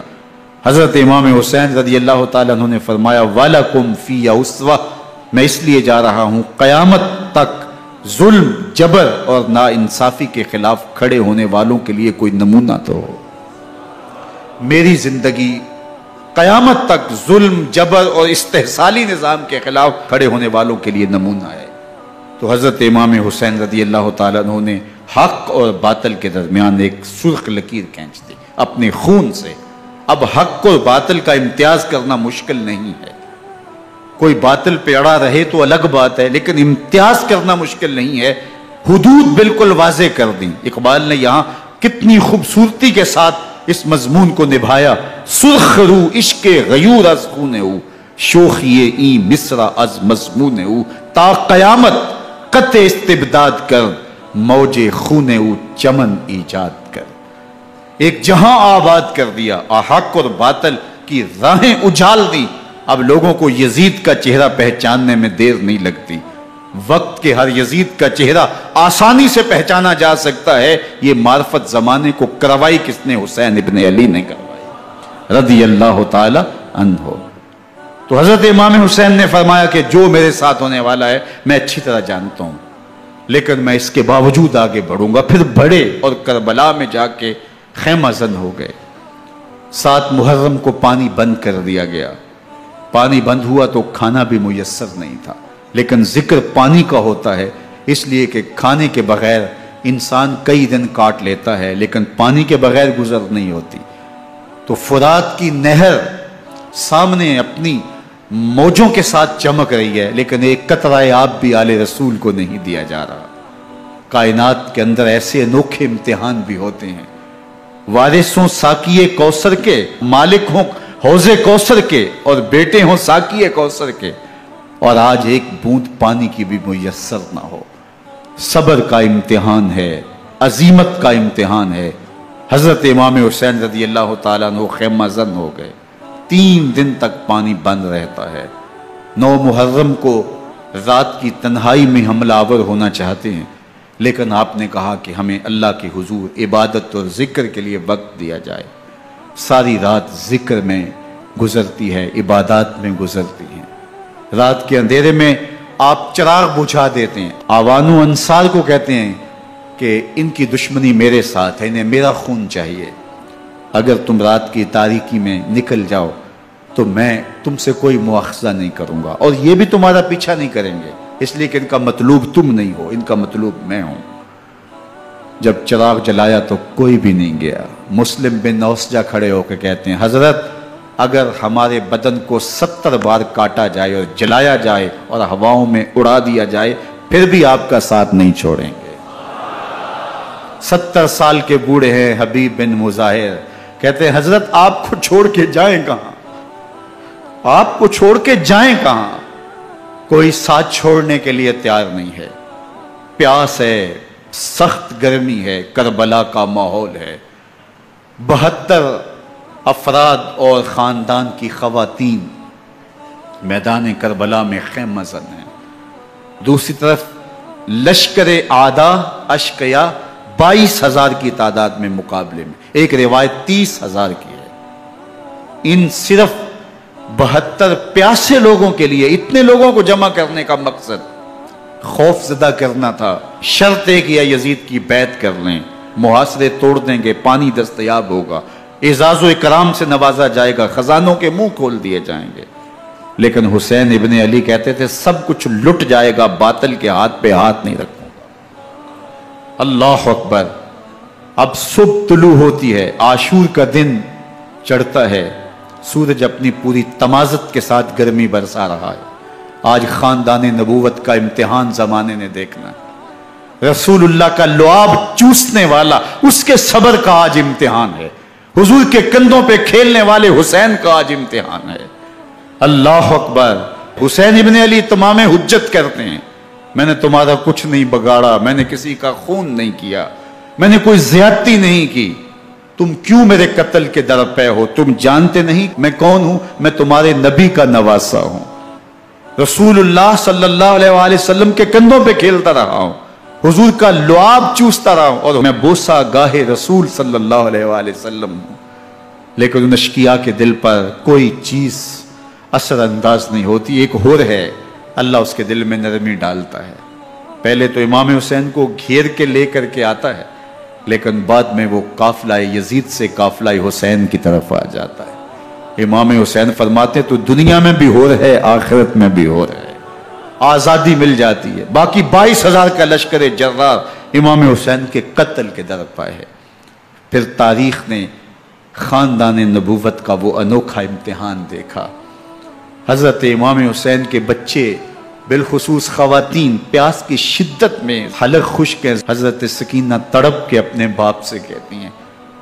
حضرت امام حسین رضی اللہ تعالیٰ عنہ نے فرمایا وَلَكُمْ فِيَّ أُسْوَةٌ، میں اس لیے جا رہا ہوں قیامت تک ظلم، جبر اور ناانصافی کے خلاف کھڑے ہونے والوں کے لیے کوئی نمونہ تو ہو۔ میری زندگی قیامت تک ظلم، جبر اور استحصالی نظام کے خلاف کھڑے ہونے والوں کے لیے نمونہ ہے۔ تو حضرت امام حسین رضی اللہ تعالیٰ عنہ نے حق اور باطل کے درمیان ایک سرخ لکیر کھینچ دی اپنے خون سے۔ اب حق اور باطل کا امتیاز کرنا مشکل نہیں ہے، کوئی باطل پہ اڑا رہے تو الگ بات ہے، لیکن امتیاز کرنا مشکل نہیں ہے۔ حدود بالکل واضح کر دیں۔ اقبال نے یہاں کتنی خوبصورتی کے ساتھ اس مضمون کو نبھایا۔ سرخ رو عشق غیور از خون او، شوخی این مصر از مضمون او، تا قیامت قطع استبداد کر، موج خون او چمن ایجاد کر۔ ایک جہاں آباد کر دیا، حق اور باطل کی راہیں اجال دی۔ اب لوگوں کو یزید کا چہرہ پہچاننے میں دیر نہیں لگتی، وقت کے ہر یزید کا چہرہ آسانی سے پہچانا جا سکتا ہے۔ یہ معرفت زمانے کو کروائی کس نے؟ حسین ابن علی نے کروائی رضی اللہ تعالی عنہ۔ تو حضرت امام حسین نے فرمایا کہ جو میرے ساتھ ہونے والا ہے میں اچھی طرح جانتا ہوں، لیکن میں اس کے باوجود آگے بڑھوں گا۔ پھر بڑھے اور کربلا میں جا کے خیمہ زن ہو گئے۔ 7 محرم کو پانی بند کر دیا گیا، پانی بند ہوا تو کھانا بھی میسر نہیں تھا، لیکن ذکر پانی کا ہوتا ہے اس لیے کہ کھانے کے بغیر انسان کئی دن کاٹ لیتا ہے، لیکن پانی کے بغیر گزر نہیں ہوتی۔ تو فرات کی نہر سامنے اپنی موجوں کے ساتھ چمک رہی ہے، لیکن ایک قطرہ آب بھی آل رسول کو نہیں دیا جا رہا۔ کائنات کے اندر ایسے انوکھے امتحان بھی ہوتے ہیں، وارث ہوں ساقی کوثر کے، مالک ہوں حوض کوثر کے، اور بیٹے ہوں ساقی کوثر کے، اور آج ایک بوند پانی کی بھی میسر نہ ہو۔ صبر کا امتحان ہے، عزیمت کا امتحان ہے۔ حضرت امام حسین رضی اللہ تعالیٰ عنہ خیمہ زن ہو گئے، 3 دن تک پانی بند رہتا ہے، 9 محرم کو رات کی تنہائی میں حملہ آور ہونا چاہتے ہیں، لیکن آپ نے کہا کہ ہمیں اللہ کے حضور عبادت اور ذکر کے لیے وقت دیا جائے۔ ساری رات ذکر میں گزرتی ہے، عبادات میں گزرتی ہے۔ رات کے اندھیرے میں آپ چراغ بجھا دیتے ہیں۔ آوان و انصار کو کہتے ہیں کہ ان کی دشمنی میرے ساتھ ہے، انہیں میرا خون چاہیے، اگر تم رات کی تاریکی میں نکل جاؤ تو میں تم سے کوئی مواخذہ نہیں کروں گا، اور یہ بھی تمہارا پیچھا نہیں کریں گے، اس لیے کہ ان کا مطلوب تم نہیں ہو، ان کا مطلوب میں ہوں۔ جب چراغ جلایا تو کوئی بھی نہیں گیا۔ مسلم بن اوسجہ کھڑے ہو کے کہتے ہیں حضرت اگر ہمارے بدن کو 70 بار کاٹا جائے اور جلایا جائے اور ہواؤں میں اڑا دیا جائے پھر بھی آپ کا ساتھ نہیں چھوڑیں گے۔ 70 سال کے بوڑھے ہیں حبیب بن مظاہر، کہتے ہیں حضرت آپ کو چھوڑ کے جائیں کہاں، آپ کو چھوڑ کے جائیں کہاں، کوئی ساتھ چھوڑنے کے لیے تیار نہیں ہے، پیاس ہے، سخت گرمی ہے، کربلا کا ماحول ہے، 72 افراد اور خاندان کی خواتین میدان کربلا میں خیمہ زن ہیں، دوسری طرف لشکر اعداء اشقیا 22,000 کی تعداد میں مقابلے میں، ایک روایت 30,000 کی ہے۔ ان صرف 72 پیاسے لوگوں کے لیے اتنے لوگوں کو جمع کرنے کا مقصد خوف زدہ کرنا تھا۔ شرط ہے کہ یزید کی بیعت کر لیں، محاصرے توڑ دیں گے، پانی دستیاب ہوگا، اعزاز و اکرام سے نوازا جائے گا، خزانوں کے منہ کھول دیے جائیں گے۔ لیکن حسین ابن علی کہتے تھے سب کچھ لٹ جائے گا، باطل کے ہاتھ پہ ہاتھ نہیں رکھوں گا۔ اللہ اکبر۔ اب صبح طلوع ہوتی ہے، عاشور کا دن چڑھتا ہے، سورج اپنی پوری تمازت کے ساتھ گرمی برسا رہا ہے۔ آج خاندان نبوت کا امتحان زمانے نے دیکھنا ہے۔ رسول اللہ کا لعاب چوسنے والا اس کے صبر کا آج امتحان ہے، حضور کے کندھوں پہ کھیلنے والے حسین کا آج امتحان ہے۔ اللہ اکبر۔ حسین ابن علی تمام حجت کرتے ہیں میں نے تمہارا کچھ نہیں بگاڑا، میں نے کسی کا خون نہیں کیا، میں نے کوئی زیادتی نہیں کی، تم کیوں میرے قتل کے در پہ ہو؟ تم جانتے نہیں میں کون ہوں؟ میں تمہارے نبی کا نواسا ہوں، رسول اللہ صلی اللہ علیہ وآلہ وسلم کے کندھوں پہ کھیلتا رہا ہوں، حضور کا لعاب چوستا رہا ہوں، اور میں بوسہ گاہے رسول صلی اللہ علیہ وآلہ وسلم ہوں۔ لیکن ان اشقیاء کے دل پر کوئی چیز اثر انداز نہیں ہوتی۔ ایک ہور ہے، اللہ اس کے دل میں نرمی ڈالتا ہے۔ پہلے تو امام حسین کو گھیر کے لے کر کے آتا ہے، لیکن بعد میں وہ قافلہ یزید سے قافلہ حسین کی طرف آ جاتا ہے۔ امام حسین فرماتے ہیں تو دنیا میں بھی ہور ہے، آخرت میں بھی ہور ہے، آزادی مل جاتی ہے۔ باقی 22,000 کا لشکر جرار امام حسین کے قتل کے در پہ ہے۔ پھر تاریخ نے خاندان نبوت کا وہ انوکھا امتحان دیکھا۔ حضرت امام حسین کے بچے بالخصوص خواتین پیاس کی شدت میں حلق خشک ہیں۔ حضرت سکینہ تڑپ کے اپنے باپ سے کہتی ہیں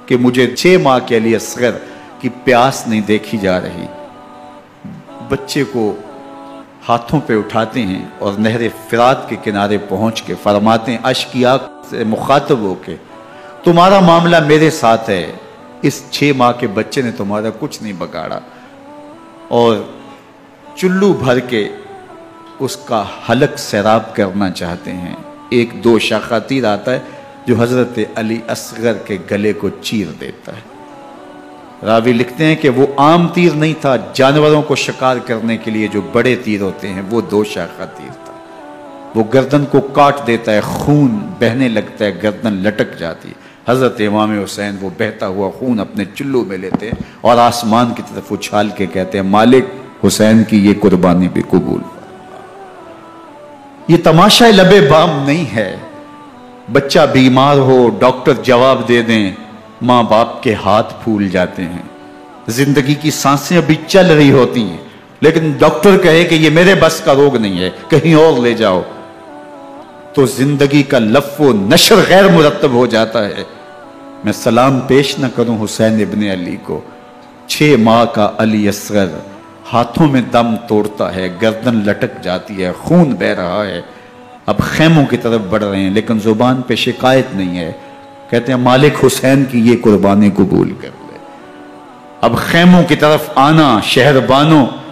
کہ مجھے 6 ماہ کے لیے اصغر کی پیاس نہیں دیکھی جا رہی۔ بچے کو ہاتھوں پہ اٹھاتے ہیں اور نہر فرات کے کنارے پہنچ کے فرماتے ہیں اشقیاء سے مخاطب ہو کے تمہارا معاملہ میرے ساتھ ہے، اس 6 ماہ کے بچے نے تمہارا کچھ نہیں بگاڑا، اور چلو بھر کے اس کا حلق سیراب کرنا چاہتے ہیں۔ ایک 2 شاخہ تیر آتا ہے جو حضرت علی اصغر کے گلے کو چیر دیتا ہے۔ راوی لکھتے ہیں کہ وہ عام تیر نہیں تھا، جانوروں کو شکار کرنے کے لیے جو بڑے تیر ہوتے ہیں وہ 2 شاخہ تیر تھا، وہ گردن کو کاٹ دیتا ہے، خون بہنے لگتا ہے، گردن لٹک جاتی ہے۔ حضرت امام حسین وہ بہتا ہوا خون اپنے چلو میں لیتے ہیں اور آسمان کی طرف اچھال کے کہتے ہیں مالک حسین کی یہ قربانی بھی قبول۔ یہ تماشا لبے بام نہیں ہے، بچہ بیمار ہو ڈاکٹر جواب دے دیں، ماں باپ کے ہاتھ پھول جاتے ہیں، زندگی کی سانسیں ابھی چل رہی ہوتی ہیں، لیکن ڈاکٹر کہے کہ یہ میرے بس کا روگ نہیں ہے، کہیں اور لے جاؤ، تو زندگی کا لف و نشر غیر مرتب ہو جاتا ہے۔ میں سلام پیش نہ کروں حسین ابن علی کو، 6 ماہ کا علی اصغر ہاتھوں میں دم توڑتا ہے، گردن لٹک جاتی ہے، خون بہ رہا ہے، اب خیموں کی طرف بڑھ رہے ہیں، لیکن زبان پہ شکایت نہیں ہے، کہتے ہیں مالک حسین کی یہ قربانی قبول کر لے۔ اب خیموں کی طرف آنا، شہر بانوں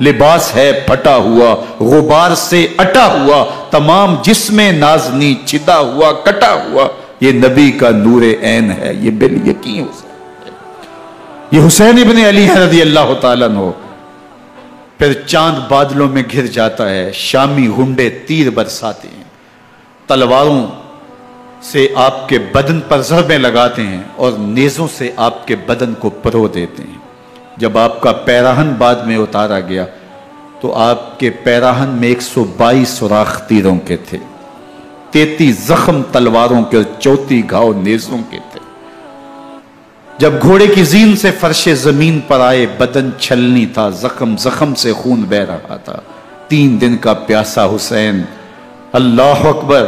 لباس ہے پھٹا ہوا غبار سے اٹا ہوا، تمام جسم نازنی چھدا ہوا کٹا ہوا، یہ نبی کا نور عین ہے، یہ بالیقین حسین ہے، یہ حسین ابن علی ہے رضی اللہ تعالیٰ عنہ۔ پھر چاند بادلوں میں گھر جاتا ہے، شامی غنڈے تیر برساتے ہیں، تلواروں سے آپ کے بدن پر ضربیں لگاتے ہیں اور نیزوں سے آپ کے بدن کو پرو دیتے ہیں۔ جب آپ کا پیراہن بعد میں اتارا گیا تو آپ کے پیراہن میں 122 سوراخ تیروں کے تھے، 33 زخم تلواروں کے اور 34 گھاؤ نیزوں کے تھے۔ جب گھوڑے کی زین سے فرش زمین پر آئے، بدن چھلنی تھا، زخم زخم سے خون بہ رہا تھا، 3 دن کا پیاسا حسین، اللہ اکبر،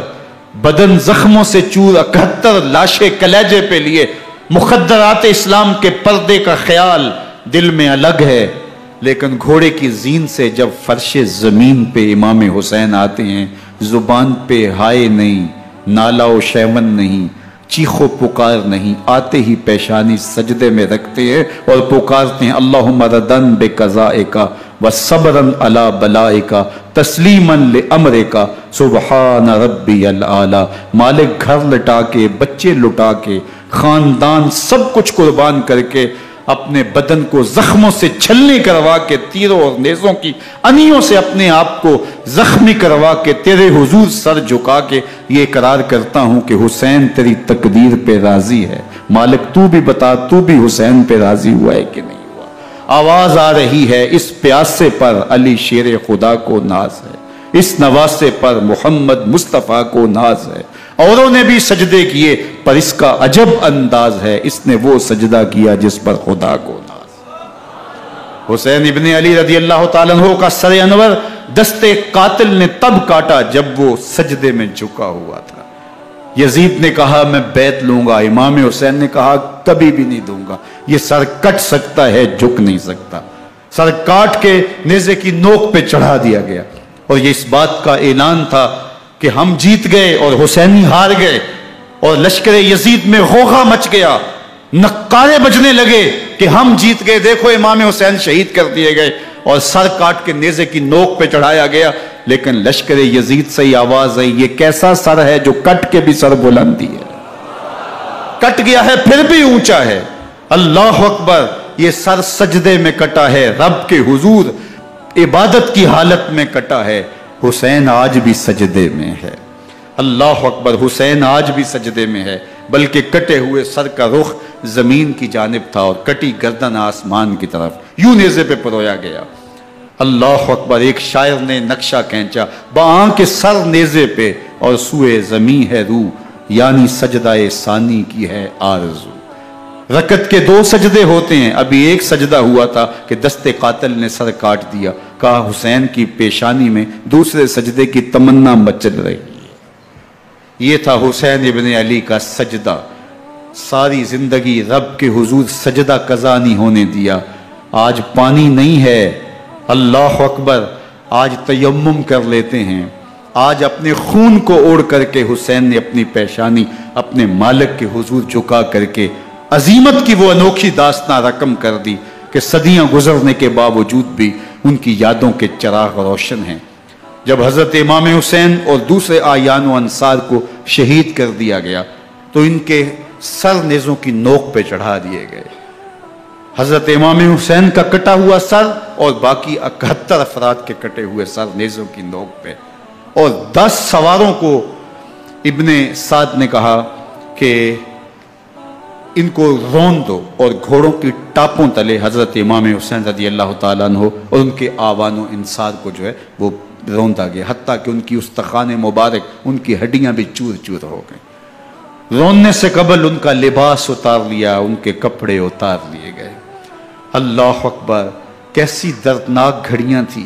بدن زخموں سے چور، 71 لاشیں کلیجے پہ لیے، مخدرات اسلام کے پردے کا خیال دل میں الگ ہے، لیکن گھوڑے کی زین سے جب فرش زمین پہ امام حسین آتے ہیں، زبان پہ ہائے نہیں، نالا و شیون نہیں، چیخ و پکار نہیں، آتے ہی پیشانی سجدے میں رکھتے ہیں اور پکارتے ہیں اللہم ردن بقضائک وصبرن علی بلائک تسلیمن لامرک سبحان ربی العالی۔ مالک گھر لٹا کے، بچے لٹا کے، خاندان سب کچھ قربان کر کے، اپنے بدن کو زخموں سے چھلنی کروا کے، تیروں اور نیزوں کی انیوں سے اپنے آپ کو زخمی کروا کے، تیرے حضور سر جھکا کے یہ اقرار کرتا ہوں کہ حسین تیری تقدیر پہ راضی ہے، مالک تو بھی بتا، تو بھی حسین پہ راضی ہوا ہے کہ نہیں ہوا۔ آواز آ رہی ہے، اس پیاسے پر علی شیر خدا کو ناز ہے، اس نواسے پر محمد مصطفیٰ کو ناز ہے، اوروں نے بھی سجدے کیے پر اس کا عجب انداز ہے، اس نے وہ سجدہ کیا جس پر خدا کو ناز ہے۔ حسین ابن علی رضی اللہ تعالیٰ عنہ کا سر انور دستے قاتل نے تب کاٹا جب وہ سجدے میں جھکا ہوا تھا۔ یزید نے کہا میں بیعت لوں گا، امام حسین نے کہا کبھی بھی نہیں دوں گا، یہ سر کٹ سکتا ہے جھک نہیں سکتا۔ سر کاٹ کے نیزے کی نوک پہ چڑھا دیا گیا اور یہ اس بات کا اعلان تھا کہ ہم جیت گئے اور حسینی ہار گئے، اور لشکر یزید میں غوغا مچ گیا، نقارے بجنے لگے کہ ہم جیت گئے، دیکھو امام حسین شہید کر دیے گئے، اور سر کاٹ کے نیزے کی نوک پہ چڑھایا گیا۔ لیکن لشکر یزید سے ہی آواز آئی یہ کیسا سر ہے جو کٹ کے بھی سر بلندی ہے، کٹ گیا ہے پھر بھی اونچا ہے، اللہ اکبر، یہ سر سجدے میں کٹا ہے، رب کے حضور عبادت کی حالت میں کٹا ہے، حسین آج بھی سجدے میں ہے، اللہ اکبر، حسین آج بھی سجدے میں ہے، بلکہ کٹے ہوئے سر کا رخ زمین کی جانب تھا اور کٹی گردن آسمان کی طرف، یوں نیزے پہ پرویا گیا، اللہ اکبر۔ ایک شاعر نے نقشہ کھینچا، بآنکھ سر نیزے پہ اور سوئے زمین ہے روح، یعنی سجدہ ثانی کی ہے آرزو۔ رکعت کے 2 سجدے ہوتے ہیں، ابھی ایک سجدہ ہوا تھا کہ دست قاتل نے سر کاٹ دیا، کہا حسین کی پیشانی میں دوسرے سجدے کی تمنا مچل رہی ہے۔ یہ تھا حسین ابن علی کا سجدہ، ساری زندگی رب کے حضور سجدہ قضا نہیں ہونے دیا۔ آج پانی نہیں ہے، اللہ اکبر، آج تیمم کر لیتے ہیں، آج اپنے خون کو اوڑھ کر کے حسین نے اپنی پیشانی اپنے مالک کے حضور جھکا کر کے عظیمت کی وہ انوکھی داستان رقم کر دی کہ صدیاں گزرنے کے باوجود بھی ان کی یادوں کے چراغ روشن ہیں۔ جب حضرت امام حسین اور دوسرے آیان و انصار کو شہید کر دیا گیا تو ان کے سر نیزوں کی نوک پہ چڑھا دیے گئے، حضرت امام حسین کا کٹا ہوا سر اور باقی 71 افراد کے کٹے ہوئے سر نیزوں کی نوک پہ، اور 10 سواروں کو ابن سعد نے کہا کہ ان کو رون دو، اور گھوڑوں کی ٹاپوں تلے حضرت امام حسین رضی اللہ تعالیٰ عنہ اور ان کے آوان و انصار کو جو ہے وہ روندا گیا، حتیٰ کہ ان کی استخوان مبارک، ان کی ہڈیاں بھی چور چور ہو گئیں۔ روننے سے قبل ان کا لباس اتار لیا، ان کے کپڑے اتار لیے گئے، اللہ اکبر، کیسی دردناک گھڑیاں تھیں۔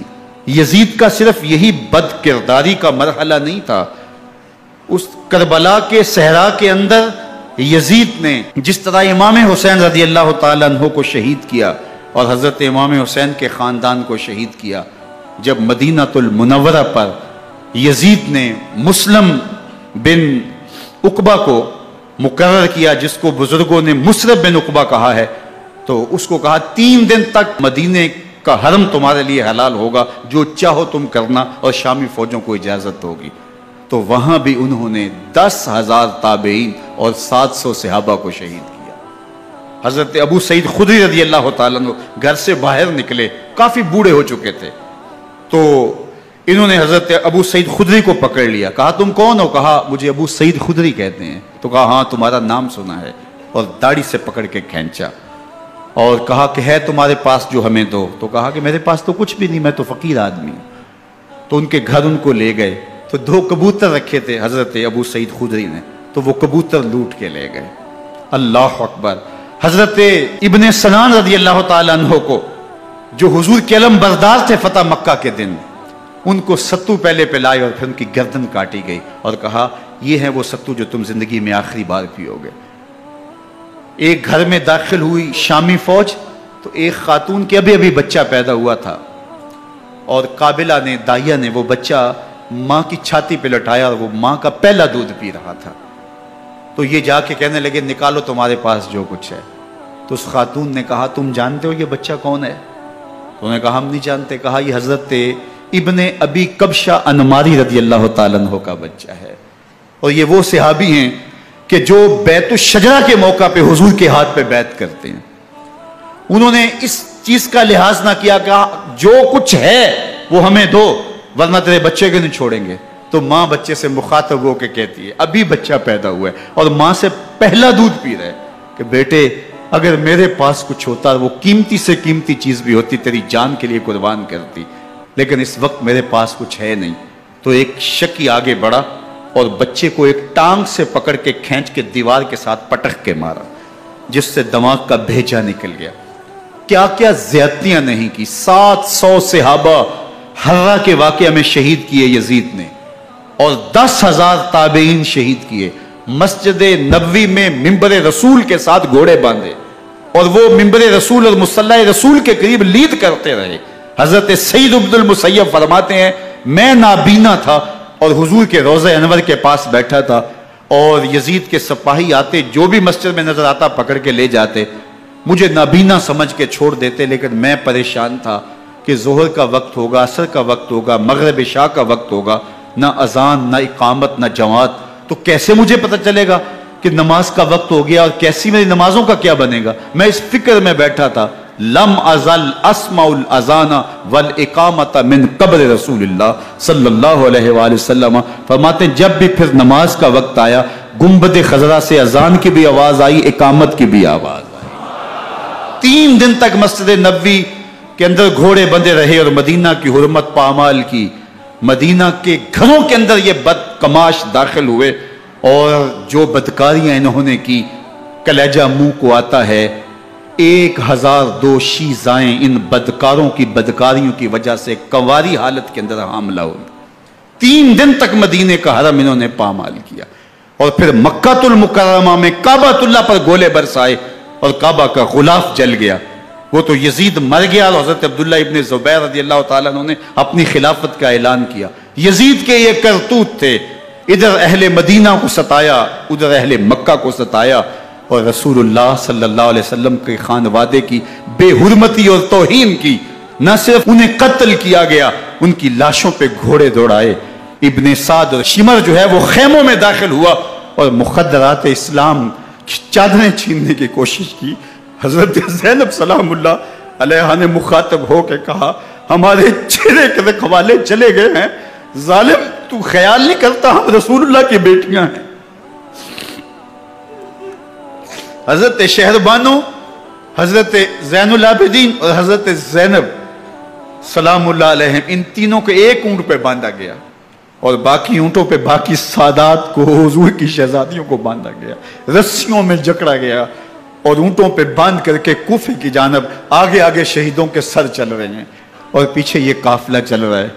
یزید کا صرف یہی بد کرداری کا مرحلہ نہیں تھا، اس کربلا کے صحرا کے اندر یزید نے جس طرح امام حسین رضی اللہ تعالیٰ عنہ کو شہید کیا اور حضرت امام حسین کے خاندان کو شہید کیا، جب مدینہ المنورہ پر یزید نے مسلم بن عقبہ کو مقرر کیا، جس کو بزرگوں نے مصرب بن عقبہ کہا ہے، تو اس کو کہا 3 دن تک مدینے کا حرم تمہارے لیے حلال ہوگا، جو چاہو تم کرنا، اور شامی فوجوں کو اجازت ہوگی۔ تو وہاں بھی انہوں نے 10,000 تابعین اور 700 صحابہ کو شہید کیا۔ حضرت ابو سعید خدری رضی اللہ تعالیٰ عنہ گھر سے باہر نکلے، کافی بوڑھے ہو چکے تھے، تو انہوں نے حضرت ابو سعید خدری کو پکڑ لیا، کہا تم کون ہو؟ کہا مجھے ابو سعید خدری کہتے ہیں۔ تو کہا ہاں تمہارا نام سنا ہے، اور داڑھی سے پکڑ کے کھینچا اور کہا کہ ہے تمہارے پاس جو ہمیں دو؟ تو کہا کہ میرے پاس تو کچھ بھی نہیں، میں تو فقیر آدمی ہوں۔ تو ان کے گھر ان کو لے گئے، تو 2 کبوتر رکھے تھے حضرت ابو سعید خدری نے، تو وہ کبوتر لوٹ کے لے گئے۔ اللہ اکبر۔ حضرت ابن سنان رضی اللہ تعالیٰ عنہ کو، جو حضور کے علم بردار تھے فتح مکہ کے دن، ان کو ستو پہلے پلائے اور پھر ان کی گردن کاٹی گئی، اور کہا یہ ہے وہ ستو جو تم زندگی میں آخری بار پیو گے۔ ایک گھر میں داخل ہوئی شامی فوج، تو ایک خاتون کے ابھی بچہ پیدا ہوا تھا، اور قابلہ نے، دائیا نے، وہ بچہ ماں کی چھاتی پہ لٹایا، اور وہ ماں کا پہلا دودھ پی رہا تھا۔ تو یہ جا کے کہنے لگے نکالو تمہارے پاس جو کچھ ہے۔ تو اس خاتون نے کہا تم جانتے ہو یہ بچہ کون ہے؟ تو انہوں نے کہا ہم نہیں جانتے۔ کہا یہ حضرت ابن ابی کبشہ انماری رضی اللہ تعالیٰ عنہ کا بچہ ہے، اور یہ وہ صحابی ہیں کہ جو بیت الشجرہ کے موقع پہ حضور کے ہاتھ پہ بیعت کرتے ہیں۔ انہوں نے اس چیز کا لحاظ نہ کیا کہ جو کچھ ہے وہ ہمیں دو، ورنہ تیرے بچے کو نہیں چھوڑیں گے۔ تو ماں بچے سے مخاطب ہو کے کہتی ہے، ابھی بچہ پیدا ہوا ہے اور ماں سے پہلا دودھ پی رہا ہے، کہ بیٹے اگر میرے پاس کچھ ہوتا، وہ قیمتی سے قیمتی چیز بھی ہوتی، تیری جان کے لیے قربان کرتی، لیکن اس وقت میرے پاس کچھ ہے نہیں۔ تو ایک شکی آگے بڑھا اور بچے کو ایک ٹانگ سے پکڑ کے کھینچ کے دیوار کے ساتھ پٹک کے مارا، جس سے دماغ کا بھیجا نکل گیا۔ کیا کیا زیادتیاں نہیں کی۔ 700 صحابہ حرہ کے واقعہ میں شہید کیے یزید نے، اور 10,000 تابعین شہید کیے۔ مسجد نبوی میں ممبر رسول کے ساتھ گھوڑے باندھے، اور وہ ممبر رسول اور مصلی رسول کے قریب لید کرتے رہے۔ حضرت سعید بن المسیب فرماتے ہیں میں نابینا تھا اور حضور کے روضہ انور کے پاس بیٹھا تھا، اور یزید کے سپاہی آتے، جو بھی مسجد میں نظر آتا پکڑ کے لے جاتے، مجھے نابینا سمجھ کے چھوڑ دیتے، لیکن میں پریشان تھا کہ ظہر کا وقت ہوگا، عصر کا وقت ہوگا، مغرب عشاء کا وقت ہوگا، نہ اذان، نہ اقامت، نہ جماعت، تو کیسے مجھے پتہ چلے گا کہ نماز کا وقت ہو گیا، اور کیسی میری نمازوں کا کیا بنے گا؟ میں اس فکر میں بیٹھا تھا۔ لم ازل اسمع الاذان والاقامت من قبل رسول اللہ صلی اللہ علیہ وآلہ وسلم۔ فرماتے ہیں جب بھی پھر نماز کا وقت آیا، گنبد خضرا سے اذان کی بھی آواز آئی، اقامت کی بھی آواز آئی۔ 3 دن تک مسجد نبوی کے اندر گھوڑے بندے رہے، اور مدینہ کی حرمت پامال کی۔ مدینہ کے گھروں کے اندر یہ بدکماش داخل ہوئے، اور جو بدکاریاں انہوں نے کی کلیجہ منہ کو آتا ہے۔ 1002 شیزائیں ان بدکاروں کی بدکاریوں کی وجہ سے کنواری حالت کے اندر حاملہ ہوئی۔ 3 دن تک مدینے کا حرم انہوں نے پامال کیا، اور پھر مکہ المکرمہ میں کعبہ اللہ پر گولے برسائے، اور کعبہ کا غلاف جل گیا۔ وہ تو یزید مر گیا، اور حضرت عبداللہ ابن زبیر رضی اللہ تعالیٰ عنہ نے اپنی خلافت کا اعلان کیا۔ یزید کے یہ کرتوت تھے، ادھر اہل مدینہ کو ستایا، ادھر اہل مکہ کو ستایا، اور رسول اللہ صلی اللہ علیہ وسلم کے خانوادے کی بے حرمتی اور توہین کی۔ نہ صرف انہیں قتل کیا گیا، ان کی لاشوں پہ گھوڑے دوڑائے۔ ابن سعد اور شمر جو ہے وہ خیموں میں داخل ہوا، اور مخدرات اسلام چادریں چھیننے کی کوشش کی۔ حضرت زینب سلام اللہ علیہ نے مخاطب ہو کے کہا ہمارے چہرے کے رکھوالے چلے گئے ہیں، ظالم تو خیال نہیں کرتا ہم رسول اللہ کی بیٹیاں ہیں۔ حضرت شہربانو، حضرت زین العابدین اور حضرت زینب سلام اللہ علیہ، ان تینوں کو ایک اونٹ پہ باندھا گیا، اور باقی اونٹوں پہ باقی سادات کو، حضور کی شہزادیوں کو باندھا گیا، رسیوں میں جکڑا گیا، اور اونٹوں پہ باندھ کر کے کوفے کی جانب آگے آگے شہیدوں کے سر چل رہے ہیں، اور پیچھے یہ قافلہ چل رہا ہے۔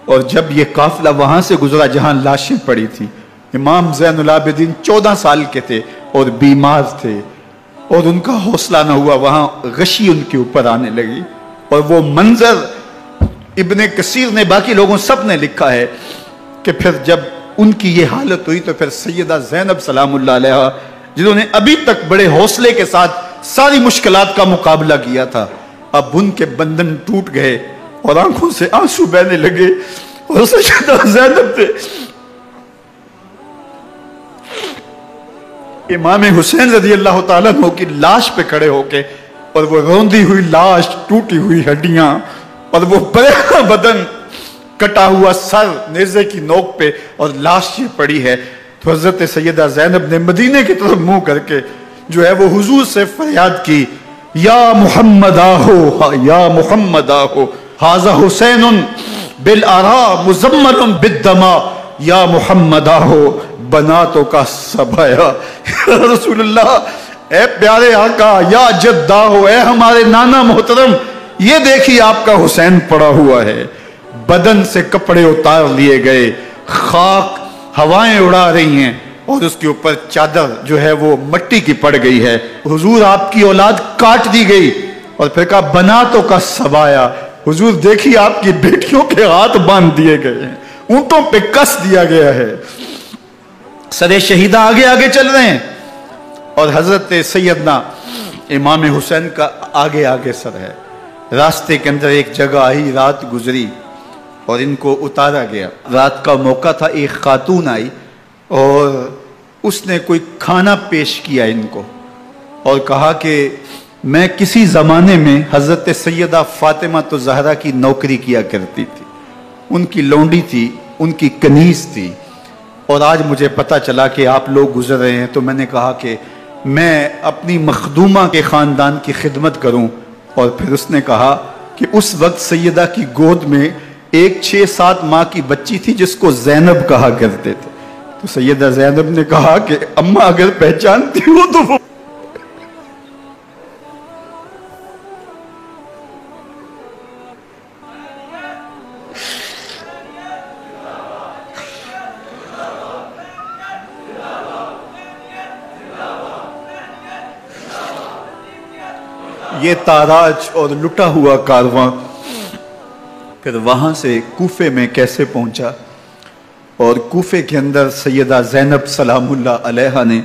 اور جب یہ قافلہ وہاں سے گزرا جہاں لاشیں پڑی تھی، امام زین العابدین 14 سال کے تھے اور بیمار تھے، اور ان کا حوصلہ نہ ہوا، وہاں غشی ان کے اوپر آنے لگی، اور وہ منظر ابن کثیر نے، باقی لوگوں سب نے لکھا ہے کہ پھر جب ان کی یہ حالت ہوئی تو پھر سیدہ زینب سلام اللہ علیہ، جنہوں نے ابھی تک بڑے حوصلے کے ساتھ ساری مشکلات کا مقابلہ کیا تھا، اب ان کے بندھن ٹوٹ گئے اور آنکھوں سے آنسو بہنے لگے، اور سیدہ زینب تھے امام حسین رضی اللہ تعالیٰ عنہ کی لاش پہ کھڑے ہو کے، اور وہ روندی ہوئی لاش، ٹوٹی ہوئی ہڈیاں، اور وہ بریدا بدن، کٹا ہوا سر نیزے کی نوک پہ، اور لاش یہ پڑی ہے. تو حضرت سیدہ زینب نے مدینے کی طرف منہ کر کے جو ہے وہ حضور سے فریاد کی، یا محمد آہو، یا محمد آہو، ھذا حسین بالآراء مزمل بالدماء، یا محمد آہو بناتوں کا سبایا. رسول اللہ، اے پیارے آقا، یا جد آہو، اے ہمارے نانا محترم، یہ دیکھیے آپ کا حسین پڑا ہوا ہے. بدن سے کپڑے اتار لیے گئے، خاک ہوائیں اڑا رہی ہیں، اور اس کے اوپر چادر جو ہے وہ مٹی کی پڑ گئی ہے. حضور آپ کی اولاد کاٹ دی گئی، اور پھر کہا بناتوں کا سبایا. حضور دیکھیے آپ کی بیٹیوں کے ہاتھ باندھ دیے گئے ہیں، اونٹوں پہ کس دیا گیا ہے، سرے شہیدہ آگے آگے چل رہے ہیں، اور حضرت سیدنا امام حسین کا آگے آگے سر ہے. راستے کے اندر ایک جگہ آئی، رات گزری اور ان کو اتارا گیا. رات کا موقع تھا، ایک خاتون آئی اور اس نے کوئی کھانا پیش کیا ان کو، اور کہا کہ میں کسی زمانے میں حضرت سیدہ فاطمہ تو زہرا کی نوکری کیا کرتی تھی، ان کی لونڈی تھی، ان کی کنیز تھی، اور آج مجھے پتہ چلا کہ آپ لوگ گزر رہے ہیں، تو میں نے کہا کہ میں اپنی مخدومہ کے خاندان کی خدمت کروں. اور پھر اس نے کہا کہ اس وقت سیدہ کی گود میں ایک 6-7 ماہ کی بچی تھی جس کو زینب کہا کرتے تھے. تو سیدہ زینب نے کہا کہ اماں اگر پہچانتی ہو تو وہ یہ تاراج اور لٹا ہوا کارواں پھر وہاں سے کوفے میں کیسے پہنچا، اور کوفے کے اندر سیدہ زینب سلام اللہ علیہا نے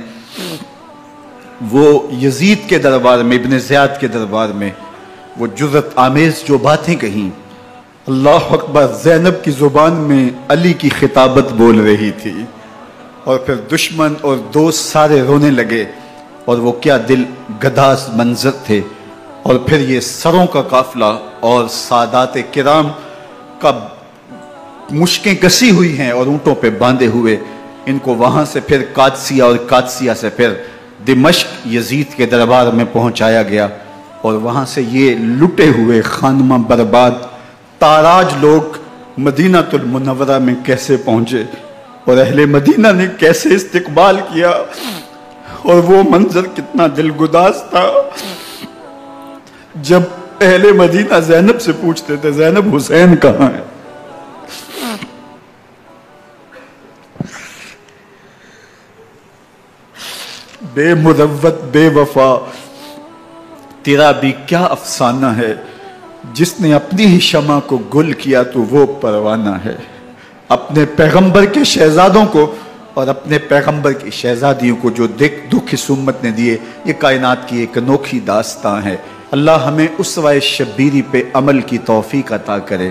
وہ یزید کے دربار میں، ابن زیاد کے دربار میں وہ جرأت آمیز جو باتیں کہیں. اللہ اکبر، زینب کی زبان میں علی کی خطابت بول رہی تھی، اور پھر دشمن اور دوست سارے رونے لگے، اور وہ کیا دل گداز منظر تھے. اور پھر یہ سروں کا قافلہ اور سادات کرام کا مشکیں کسی ہوئی ہیں اور اونٹوں پہ باندھے ہوئے، ان کو وہاں سے پھر قادسیہ اور قادسیہ سے پھر دمشق یزید کے دربار میں پہنچایا گیا. اور وہاں سے یہ لٹے ہوئے خانمہ برباد تاراج لوگ مدینہ المنورہ میں کیسے پہنچے، اور اہل مدینہ نے کیسے استقبال کیا، اور وہ منظر کتنا دلگداز تھا. جب اہل مدینہ زینب سے پوچھتے تھے زینب حسین کہاں ہے، بے مروت بے وفا تیرا بھی کیا افسانہ ہے، جس نے اپنی ہی شمع کو گل کیا تو وہ پروانہ ہے. اپنے پیغمبر کے شہزادوں کو اور اپنے پیغمبر کی شہزادیوں کو جو دکھ اس امت نے دیے، یہ کائنات کی ایک انوکھی داستان ہے. اللہ ہمیں اسوہ شبیری پہ عمل کی توفیق عطا کرے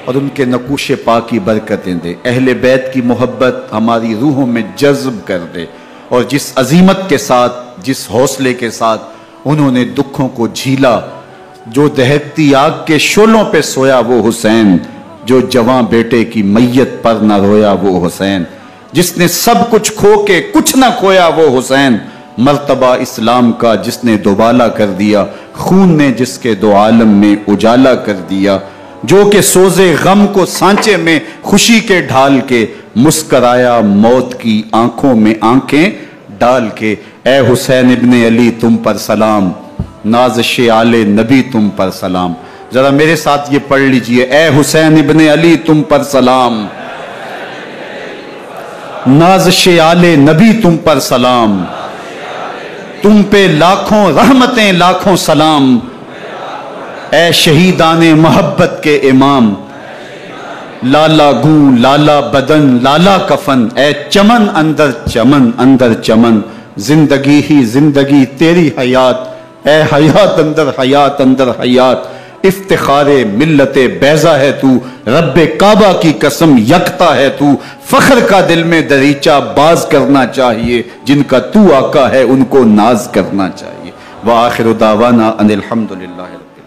اور ان کے نقوش پاک کی برکتیں دے. اہل بیت کی محبت ہماری روحوں میں جذب کر دے، اور جس عظیمت کے ساتھ، جس حوصلے کے ساتھ انہوں نے دکھوں کو جھیلا، جو دہکتی آگ کے شعلوں پہ سویا وہ حسین، جو جواں بیٹے کی میت پر نہ رویا وہ حسین، جس نے سب کچھ کھو کے کچھ نہ کھویا وہ حسین، مرتبہ اسلام کا جس نے دوبالا کر دیا، خون نے جس کے دو عالم میں اجالا کر دیا، جو کہ سوزے غم کو سانچے میں خوشی کے ڈھال کے مسکرایا موت کی آنکھوں میں آنکھیں ڈال کے. اے حسین ابن علی تم پر سلام، نازش آل نبی تم پر سلام. ذرا میرے ساتھ یہ پڑھ لیجئے، اے حسین ابن علی تم پر سلام، نازش آل نبی تم پر سلام، تم پہ لاکھوں رحمتیں لاکھوں سلام. اے شہیدان محبت کے امام، لالا گوں لالا بدن لالا کفن، اے چمن اندر چمن، زندگی ہی زندگی تیری حیات، اے حیات اندر حیات اندر حیات، افتخار ملت بیضا ہے تو، رب کعبہ کی قسم یکتا ہے تو، فخر کا دل میں دریچہ باز کرنا چاہیے، جن کا تو آقا ہے ان کو ناز کرنا چاہیے۔ وآخر دعوانا ان الحمدللہ رب